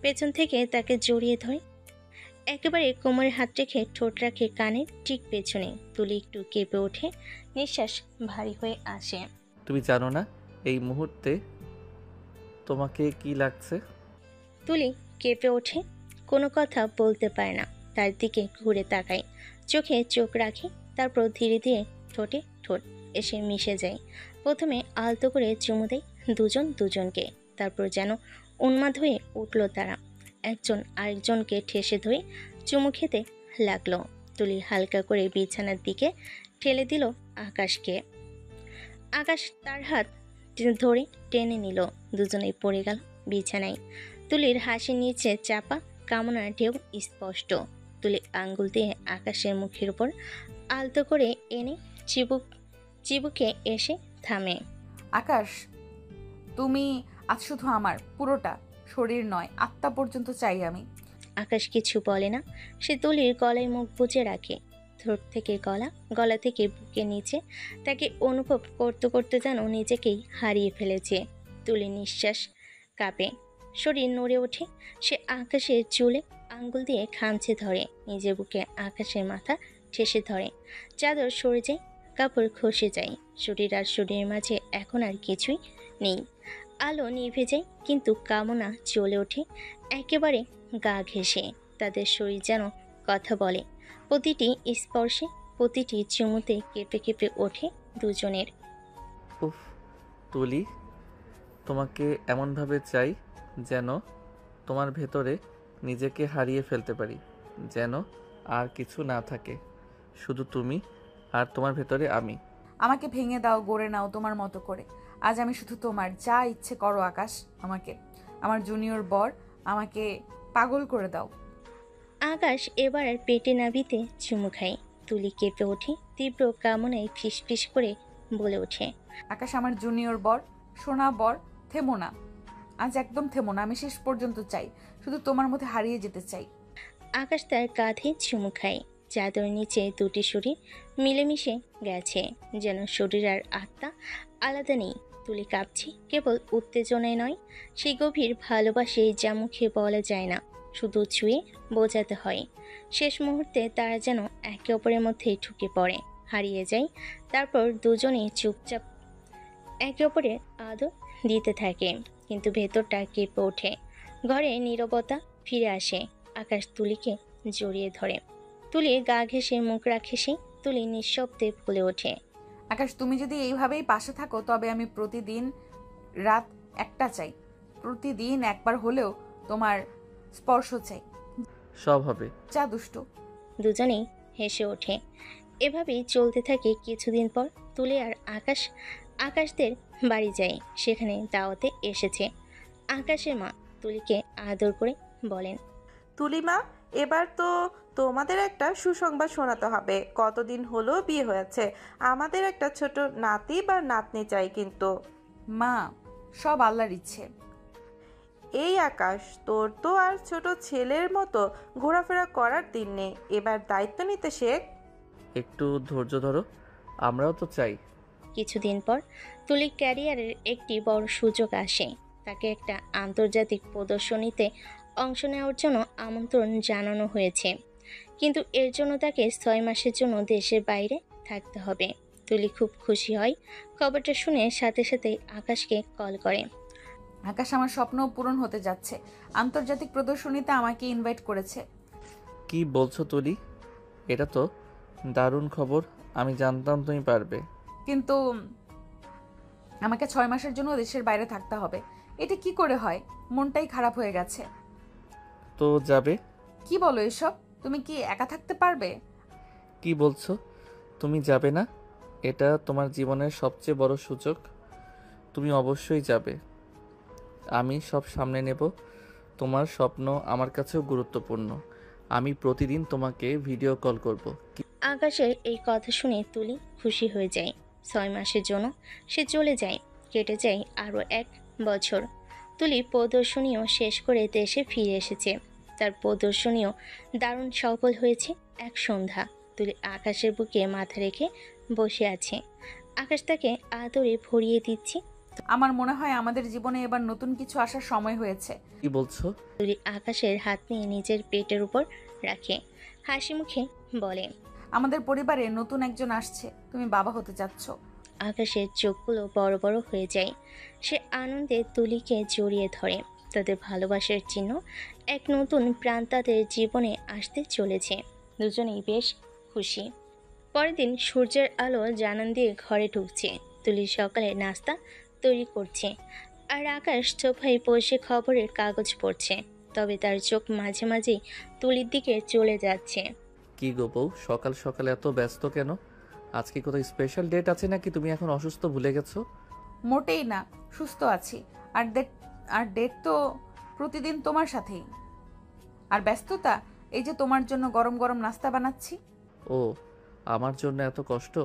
পেছন থেকে তাকে জড়িয়ে ধরে। একেবারে কোমরে হাত রেখে ঠোঁট রাখে কানের ঠিক পেছনে। তুলি একটু কেঁপে ওঠে, নিঃশ্বাস ভারী হয়ে আসে। তুমি জানো না এই মুহূর্তে তোমাকে কি লাগছে? তুলি কেঁপে ওঠে, কোনো কথা বলতে পারে না। তার দিকে ঘুরে তাকায়, চোখে চোখ রাখে। তারপর ধীরে ধীরে ঠোঁটে ঠোঁট এসে মিশে যায়। প্রথমে আলতো করে চুমু দেয় দুজনকে। তারপর যেন উন্মাদ হয়ে উঠল তারা। একজন আরেকজনকে ঠেসে ধরে চুমু খেতে লাগলো। তুলি হালকা করে বিছানার দিকে ঠেলে দিল আকাশকে। আকাশ তার হাত ধরে টেনে নিল। দুজনেই পড়ে গেল বিছানায়। তুলির হাসি নিচে চাপা কামনার ঢেউ স্পষ্ট। তুলি আঙ্গুল দিয়ে আকাশের মুখের উপর আলতো করে এনে চিবুকে এসে থামে। আকাশ, তুমি আজ শুধু আমার, পুরোটা শরীর নয়, আত্মা পর্যন্ত চাই আমি। আকাশ কিছু বলে না। সে তুলির গলায় মুখ বুজে রাখে। ঠোঁট থেকে গলা থেকে বুকে নিচে তাকে অনুভব করতে করতে যেন নিজেকেই হারিয়ে ফেলেছে। তুলি নিঃশ্বাস কাঁপে, শরীর নড়ে ওঠে। সে আকাশের চুলে আঙ্গুল দিয়ে খামচে ধরে, নিজের বুকে আকাশের মাথা ঠেসে ধরে। চাদর সরে যায়, কাপড় খসে যায়। শরীর আর শরীরের মাঝে এখন আর কিছুই নেই। আলো নিভে যায়, কিন্তু কামনা চলে ওঠে একেবারে গা ঘেঁষে। তাদের শরীর যেন কথা বলে। প্রতিটি স্পর্শে, প্রতিটি চুমুতে কেঁপে কেঁপে ওঠে দুজনের। উফ, তুলি, তোমাকে এমনভাবে চাই যেন তোমার ভেতরে নিজেকে হারিয়ে ফেলতে পারি, যেন আর কিছু না থাকে, শুধু তুমি আর তোমার ভেতরে আমি। আমাকে ভেঙে দাও, গড়ে নাও তোমার মতো করে। আজ আমি শুধু তোমার, যা ইচ্ছে করো আকাশ। আমাকে, আমার জুনিয়র বর, আমাকে পাগল করে দাও। আকাশ এবার আর পেটে নাবিতে চুমু খায়। তুলি কেঁপে ওঠে, তীব্র কামনায় ফিস ফিস করে বলে ওঠে, আকাশ আমার জুনিয়র বর, সোনা বর, থেমো না, আজ একদম থেমো না। আমি শেষ পর্যন্ত চাই, শুধু তোমার মধ্যে হারিয়ে যেতে চাই। আকাশ তার কাঁধে চুমু খায়। চাদর নিচে দুটি শরীর মিলেমিশে গেছে, যেন শরীর আর আত্মা আলাদা নেই। তুলি কাঁপছে, কেবল উত্তেজনায় নয়, সেই গভীর ভালোবাসে যা মুখে বলা যায় না, শুধু ছুঁয়ে বোঝাতে হয়। শেষ মুহূর্তে তারা যেন একে অপরের মধ্যে ঢুকে পড়ে, হারিয়ে যায়। তারপর দুজনেই চুপচাপ একে অপরের আদর দিতে থাকে, কিন্তু ভেতরটা কেঁপে ওঠে। ঘরে নীরবতা ফিরে আসে। আকাশ তুলিকে জড়িয়ে ধরে। তুলি গা ঘেঁষে মুখ রাখে সে। তুলি নিঃশব্দে বলে ওঠে, আকাশ, তুমি যদি এইভাবেই পাশে থাকো, তবে আমি প্রতিদিন রাত 1টা চাই, প্রতিদিন একবার হলেও তোমার স্পর্শ চাই। সব হবে। যা দুষ্টু। দুজনেই হেসে ওঠে। এভাবেই চলতে থাকে কিছুদিন পর। তুলি আর আকাশদের বাড়ি যায়। সেখানে দাওয়াতে এসেছে। আকাশের মা তুলিকে আদর করে বলেন, তুলিমা, এবার তো তোমাদের একটা সুসংবাদ শোনাতে হবে। কতদিন হলো বিয়ে হয়েছে, আমাদের একটা ছোট নাতি বা নাতনি চাই কিন্তু। মা, সব আল্লাহর ইচ্ছে। এই আকাশ, তোর তো আর ছোট ছেলের মতো ঘোরাফেরা করার দিন নেই, এবার দায়িত্ব নিতে শেখ। একটু ধৈর্য ধরো, আমরাও তো চাই। কিছুদিন পর তুলির ক্যারিয়ারের একটি বড় সুযোগ আসে। তাকে একটা আন্তর্জাতিক প্রদর্শনীতে অংশ নেওয়ার জন্য আমন্ত্রণ জানানো হয়েছে, কিন্তু এর জন্য তাকে 6 মাসের জন্য দেশের বাইরে থাকতে হবে। তুলি খুব খুশি হয়। খবরটা শুনে সাথে সাথে আকাশকে কল করে। আকাশ, আমার স্বপ্ন পূরণ হতে যাচ্ছে। আন্তর্জাতিক প্রদর্শনীতে আমাকে ইনভাইট করেছে। কি বলছো তুলি? এটা তো দারুণ খবর। আমি জানতাম তুমি পারবে। কিন্তু আমাকে 6 মাসের জন্য দেশের বাইরে থাকতে হবে। এটা কি করে হয়? মনটাই খারাপ হয়ে গেছে। তো যাবে? কি বলো এসব? তুমি কি একা থাকতে পারবে? কি বলছো? তুমি যাবে না? এটা তোমার জীবনের সবচেয়ে বড় সুযোগ। তুমি অবশ্যই যাবে। আমি সব সামনে নেব। তোমার স্বপ্ন আমার কাছেও গুরুত্বপূর্ণ। আমি প্রতিদিন তোমাকে ভিডিও কল করব। আকাশের এই কথা শুনে তুলি খুশি হয়ে যায়। 6 মাসের জন্য সে চলে যায়। কেটে যায় আরও 1 বছর। তুলি প্রদর্শনীও শেষ করে দেশে ফিরে এসেছে। তার প্রদর্শনীও দারুণ সফল হয়েছে। এক সন্ধ্যা তুলি আকাশের বুকে মাথা রেখে বসে আছে। আকাশ তাকে আদরে ভরিয়ে দিচ্ছে। আমার মনে হয় আমাদের জীবনে এবার নতুন কিছু আসার সময় হয়েছে। কি বলছো? তুলি আকাশের হাত নিয়ে নিজের পেটের উপর রাখে, হাসি মুখে বলে, আমাদের পরিবারে নতুন একজন আসছে। তুমি বাবা হতে যাচ্ছ। আকাশের চোখগুলো বড় বড় হয়ে যায়। সে আনন্দে তুলিকে জড়িয়ে ধরে। তাদের ভালোবাসার চিহ্ন এক নতুন প্রাণ তাদের জীবনে আসতে চলেছে। দুজনেই বেশ খুশি। পরের দিন সূর্যের আলো জানান দিয়ে ঘরে ঢুকছে। তুলি সকালে নাস্তা তৈরি করছে, আর আকাশ সোফায় বসে খবরের কাগজ পড়ছে। তবে তার চোখ মাঝে মাঝেই তুলির দিকে চলে যাচ্ছে। কি গো বউ, সকাল সকাল এত ব্যস্ত কেন? আজকে কোথাও স্পেশাল ডেট আছে নাকি তুমি এখন অসুস্থ ভুলে গেছো? মোটেই না, সুস্থ আছি। আর ডেট তো প্রতিদিন তোমার সাথেই। আর ব্যস্ততা, এই যে তোমার জন্য গরম গরম নাস্তা বানাচ্ছি। ও, আমার জন্য এত কষ্ট?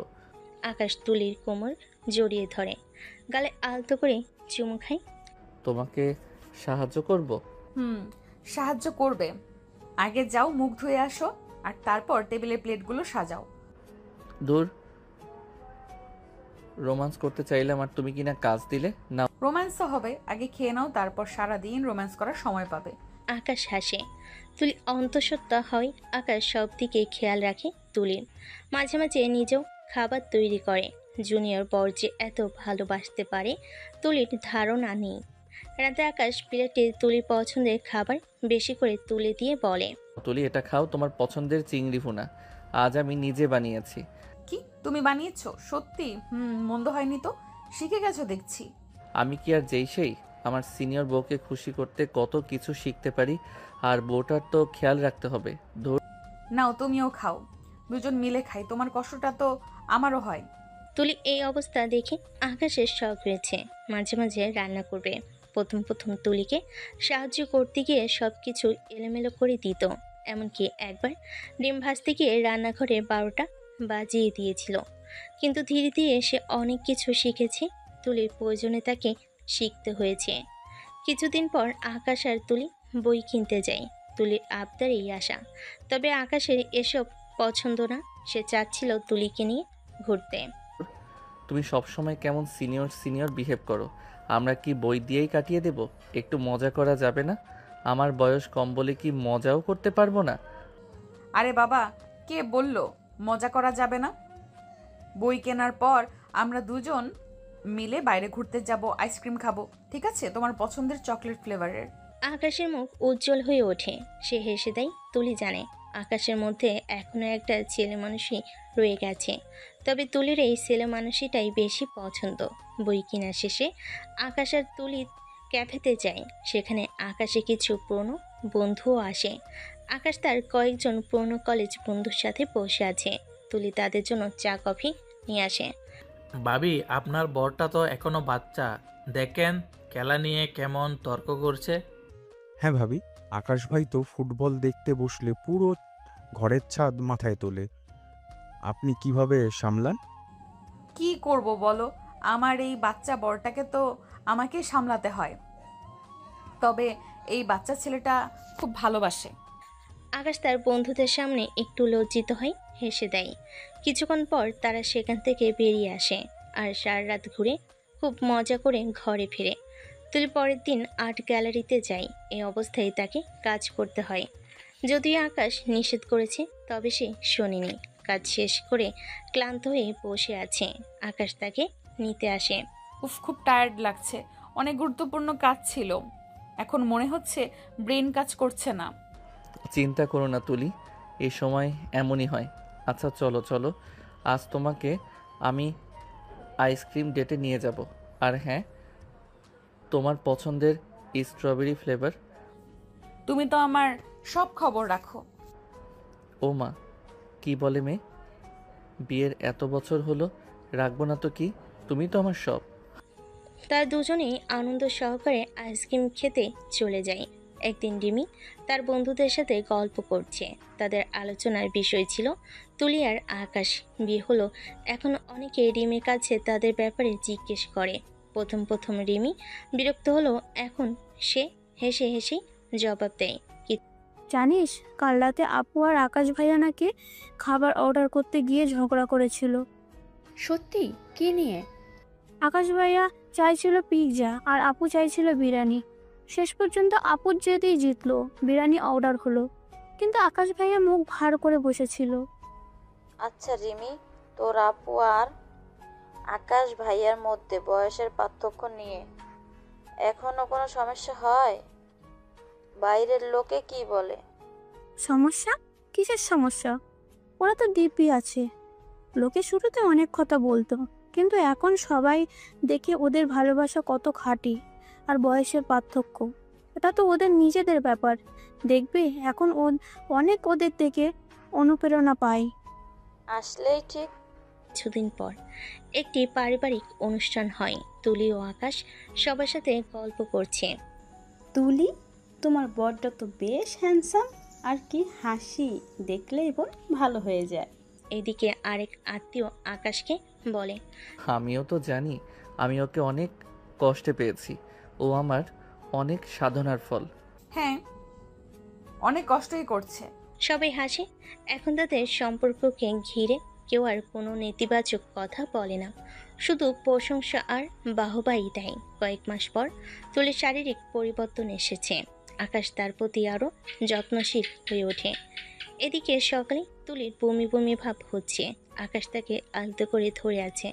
আকাশ তুলির কোমর জড়িয়ে ধরে, গালে আলতো করে চুমু খায়। তোমাকে সাহায্য করব? সাহায্য করবে। আগে যাও, মুখ ধুয়ে আসো, আর তারপর টেবিলে প্লেটগুলো সাজাও। দূর, রোমান্স করতে চাইলাম আর তুমি কিনা কাজ দিলে না। রোম্যান্স হবে, আগে খেয়ে নাও, তারপর সারাদিন রোম্যান্স করার সময় পাবে। আকাশ হাসে। তুলি অন্তঃসত্ত্বা হয়। আকাশ সব দিকে খেয়াল রাখে তুলির। মাঝে মাঝে নিজেও খাবার তৈরি করে। জুনিয়র বর যে এত ভালোবাসতে পারে তুলির ধারণা নেই। রাতে আকাশ প্লেটে তুলির পছন্দের খাবার বেশি করে তুলে দিয়ে বলে, তুলি, এটা খাও, তোমার পছন্দের চিংড়ি ভুনা। আজ আমি নিজে বানিয়েছি। কি, তুমি বানিয়েছো? সত্যি? মন্দ হয়নি তো। শিখে গেছো দেখছি। আমি কি আর যেই সেই? আমার সিনিয়র বউকে খুশি করতে কত কিছু শিখতে পারি, আর বউটার তো খেয়াল রাখতে হবে। নাও, তুমিও খাও, দুজন মিলে খাই। তোমার কষ্টটা তো আমারও হয়। তুলি এই অবস্থা দেখে আকাশের শখ হয়েছে। মাঝে মাঝে রান্না করবে। প্রথম প্রথম তুলিকে সাহায্য করতে গিয়ে সব কিছু এলোমেলো করে দিত। এমনকি একবার ডিম ভাজতে গিয়ে রান্নাঘরে 12টা বাজিয়ে দিয়েছিল। কিন্তু ধীরে ধীরে সে অনেক কিছু শিখেছে। তুলির প্রয়োজনে তাকে শিখতে হয়েছে। কিছুদিন পর আকাশ আর তুলি বই কিনতে যায়। তুলির আবদারেই আসা, তবে আকাশের এসব পছন্দ না। সে চাচ্ছিল তুলিকে নিয়ে ঘুরতে। তুমি সবসময় কেমন সিনিয়র সিনিয়র বিহেভ করো। আমরা কি বই দিয়েই কাটিয়ে দেব? একটু মজা করা যাবে না? আমার বয়স কম বলে কি মজাও করতে পারবো না? আরে বাবা, কে বলল মজা করা যাবে না? বই কেনার পর আমরা দুজন মিলে বাইরে ঘুরতে যাব, আইসক্রিম খাবো, ঠিক আছে? তোমার পছন্দের চকলেট ফ্লেভারের। আকাশের মুখ উজ্জ্বল হয়ে ওঠে। সে হেসে দেয়। তুলি জানে আকাশের মধ্যে এখনো একটা ছেলে মানুষই রয়ে গেছে। তবে তুলির এই ছেলে মানুষটাই বেশি পছন্দ। বই কেনা শেষে আকাশ আর তুলি ক্যাফেতে যায়। সেখানে আকাশে কিছু পুরনো বন্ধুও আসে। আকাশ তার কয়েকজন পুরনো কলেজ বন্ধুর সাথে বসে আছে। তুলি তাদের জন্য চা কফি নিয়ে আসে। ভাবি, আপনার বরটা তো এখনো বাচ্চা, দেখেন খেলা নিয়ে কেমন তর্ক করছে। হ্যাঁ ভাবি, আকাশ ভাই তো ফুটবল দেখতে বসলে পুরো ঘরের ছাদ মাথায় তোলে। আপনি কিভাবে সামলান? কি করব বলো, আমার এই বাচ্চা বরটাকে তো আমাকে সামলাতে হয়। তবে এই বাচ্চা ছেলেটা খুব ভালোবাসে। আকাশ তার বন্ধুদের সামনে একটু লজ্জিত হয়, হেসে দেয়। কিছুক্ষণ পর তারা সেখান থেকে বেরিয়ে আসে আর সারা রাত ঘুরে খুব মজা করে ঘরে ফিরে। তুলি পরের দিন আর্ট গ্যালারিতে যায়। এই অবস্থায় তাকে কাজ করতে হয়। যদিও আকাশ নিষেধ করেছে, তবে সে শোনেনি। কাজ শেষ করে ক্লান্ত হয়ে বসে আছে। আকাশ তাকে নিতে আসে। উফ, খুব টায়ার্ড লাগছে, অনেক গুরুত্বপূর্ণ কাজ ছিল। এখন মনে হচ্ছে ব্রেন কাজ করছে না। চিন্তা করো না তুলি, এই সময় এমনই হয়। আচ্ছা চলো চলো, আজ তোমাকে আমি আইসক্রিম ডেটে নিয়ে যাব। আর হ্যাঁ, তোমার পছন্দের স্ট্রবেরি ফ্লেভার। তুমি তো আমার সব খবর রাখো। ও মা, কি বলে মেয়ে? বিয়ের এত বছর হলো, রাখবো না তো কি? তুমি তো আমার সব। তার দুজনেই আনন্দ সহকারে আইসক্রিম খেতে চলে যায়। একদিন রিমি তার বন্ধুদের সাথে গল্প করছে। তাদের আলোচনার বিষয় ছিল তুলি আর আকাশ বিয়ে হলো। এখন অনেকে রিমির কাছে তাদের ব্যাপারে জিজ্ঞেস করে। প্রথম প্রথম রিমি বিরক্ত হলো, এখন সে হেসে হেসে জবাব দেয়, জানিস, কাল রাতে আপু আর আকাশ ভাইয়া নাকি খাবার অর্ডার করতে গিয়ে ঝগড়া করেছিল। সত্যি? কি নিয়ে? আকাশ ভাইয়া চাইছিল পিৎজা আর আপু চাইছিল বিরিয়ানি। শেষ পর্যন্ত আপুর জেদেই জিতলো, বিরিয়ানি অর্ডার হলো। কিন্তু আকাশ ভাইয়া মুখ ভার করে বসেছিল। আচ্ছা রিমি, তোর আপু আর আকাশ ভাইয়ার মধ্যে বয়সের পার্থক্য নিয়ে এখনো কোনো সমস্যা হয়? বাইরের লোকে কি বলে? সমস্যা? কিসের সমস্যা? ওরা তো দিব্যি আছে। লোকে শুরুতে অনেক কথা বলতো, কিন্তু এখন সবাই দেখে ওদের ভালোবাসা কত খাঁটি। আর বয়সের পার্থক্য, এটা তো ওদের নিজেদের ব্যাপার। দেখবে এখন অনেক ওদের থেকে অনুপ্রেরণা পায়। আসলেই ঠিক। কিছুদিন পর একটি পারিবারিক অনুষ্ঠান হয়। তুলি ও আকাশ সবার সাথে গল্প করছে। তুলি, তোমার বরটা তো বেশ হ্যান্ডসাম, আর কি হাসি, দেখলেই বোন ভালো হয়ে যায়। এদিকে আরেক আত্মীয় আকাশকে বলে, আমিও তো জানি, আমি ওকে অনেক কষ্টে পেয়েছি। ও আমার অনেক সাধনার ফল। হ্যাঁ, অনেক কষ্টই করছে। সবাই হাসে। এখন তাদের সম্পর্ককে ঘিরে কেউ আর কোনো নেতিবাচক কথা বলে না, শুধু প্রশংসা আর বাহবাই দেয়। কয়েক মাস পর তুলির শারীরিক পরিবর্তন এসেছে। আকাশ তার প্রতি আরও যত্নশীল হয়ে ওঠে। এদিকে সকালে তুলির বমি বমি ভাব হচ্ছে। আকাশ তাকে আলতো করে ধরে আছে।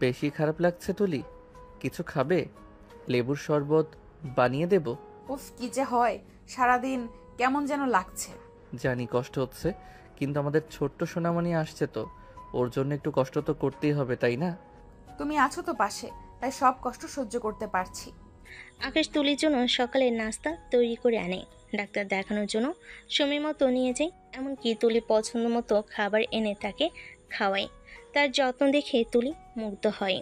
বেশি খারাপ লাগছে তুলি? কিছু খাবে? লেবুর শরবত বানিয়ে দেব? উফ, কি যে হয়, সারাদিন কেমন যেন লাগছে। জানি কষ্ট হচ্ছে, কিন্তু আমাদের ছোট্ট সোনামণি আসছে তো, ওর জন্য একটু কষ্ট তো করতেই হবে, তাই না? তুমি আছো তো পাশে, তাই সব কষ্ট সহ্য করতে পারছি। আকাশ তুলির জন্য সকালের নাস্তা তৈরি করে আনে। ডাক্তার দেখানোর জন্য সময় মতো নিয়ে যায়। এমনকি তুলি পছন্দ মতো খাবার এনে তাকে খাওয়ায়। তার যত্ন দেখে তুলি মুগ্ধ হয়।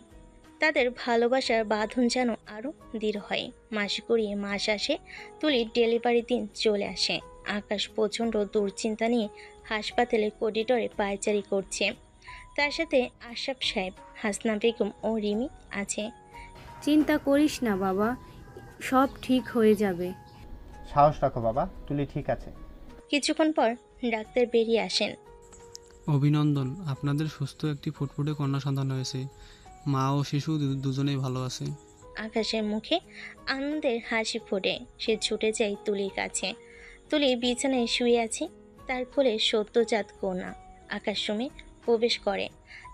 তাদের ভালোবাসার বাঁধন যেন আরও দৃঢ় হয়। মাস গড়িয়ে মাস আসে, তুলির ডেলিভারি দিন চলে আসে। আকাশ প্রচণ্ড দুশ্চিন্তা নিয়ে হাসপাতালের করিডোরে পায়চারি করছে। তার সাথে আশরাফ সাহেব, হাসনা বেগম ও রিমি আছে। চিন্তা করিস না বাবা, সব ঠিক হয়ে যাবে। সাহস রাখো বাবা, তুলি ঠিক আছে। কিছুক্ষণ পর ডাক্তার বেরিয়ে আসেন। অভিনন্দন, আপনাদের সুস্থ একটি ফুটফুটে কন্যা সন্তান হয়েছে। মা ও শিশু দুজনেই ভালো আছে। আকাশের মুখে আনন্দের হাসি ফোটে। সে ছুটে যায় তুলির কাছে। তুলি বিছানায় শুয়ে আছে, তার কোলে সদ্যজাত কন্যা। আকাশ রুমে প্রবেশ করে,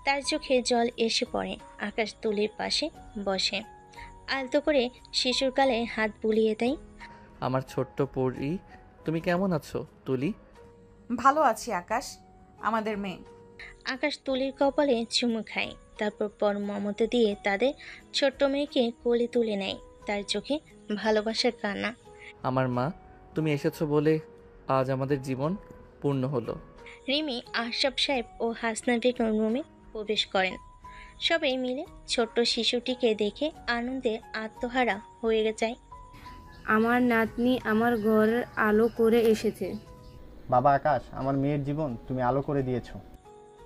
তার চোখে জল এসে পড়ে। আকাশ তুলির পাশে বসে, আলতো করে শিশুর গালে হাত বুলিয়ে দেয়। আমার ছোট্ট পরি, তুমি কেমন আছো তুলি? ভালো আছি আকাশ, আমাদের মেয়ে। আকাশ তুলির কপালে চুমু খায়, তারপর পর মমতা দিয়ে তাদের ছোট্ট মেয়েকে কোলে তুলে নেয়। তার চোখে ভালোবাসার কান্না। আমার মা, তুমি এসেছো বলে আজ আমাদের জীবন পূর্ণ হলো। রিমি আশরাফ সাহেব ও হাসনা বেগম রুমে প্রবেশ করেন। সবাই মিলে ছোট্ট শিশুটিকে দেখে আনন্দে আত্মহারা হয়ে যায়। আমার নাতনি আমার ঘরের আলো করে এসেছে। বাবা আকাশ, আমার মেয়ের জীবন তুমি আলো করে দিয়েছো।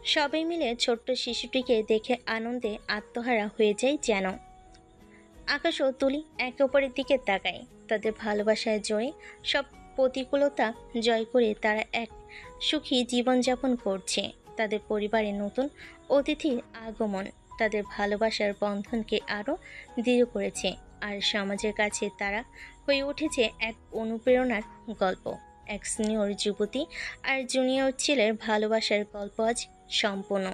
সবাই মিলে ছোট্ট শিশুটিকে দেখে আনন্দে আত্মহারা হয়ে যায় যেন। আকাশ ও তুলি একে অপরের দিকে তাকায়। তাদের ভালোবাসায় জয়ে সব প্রতিকূলতা জয় করে তারা এক সুখী জীবনযাপন করছে। তাদের পরিবারে নতুন অতিথির আগমন তাদের ভালোবাসার বন্ধনকে আরও দৃঢ় করেছে, আর সমাজের কাছে তারা হয়ে উঠেছে এক অনুপ্রেরণার গল্প। এক সিনিয়র যুবতী আর জুনিয়র ছেলের ভালোবাসার গল্প আজ সম্পূর্ণ।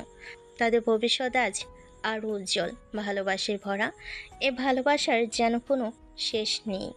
তাদের ভবিষ্যৎ আজ আরও উজ্জ্বল, ভালোবাসায় ভরা। এ ভালোবাসার যেন কোনো শেষ নেই।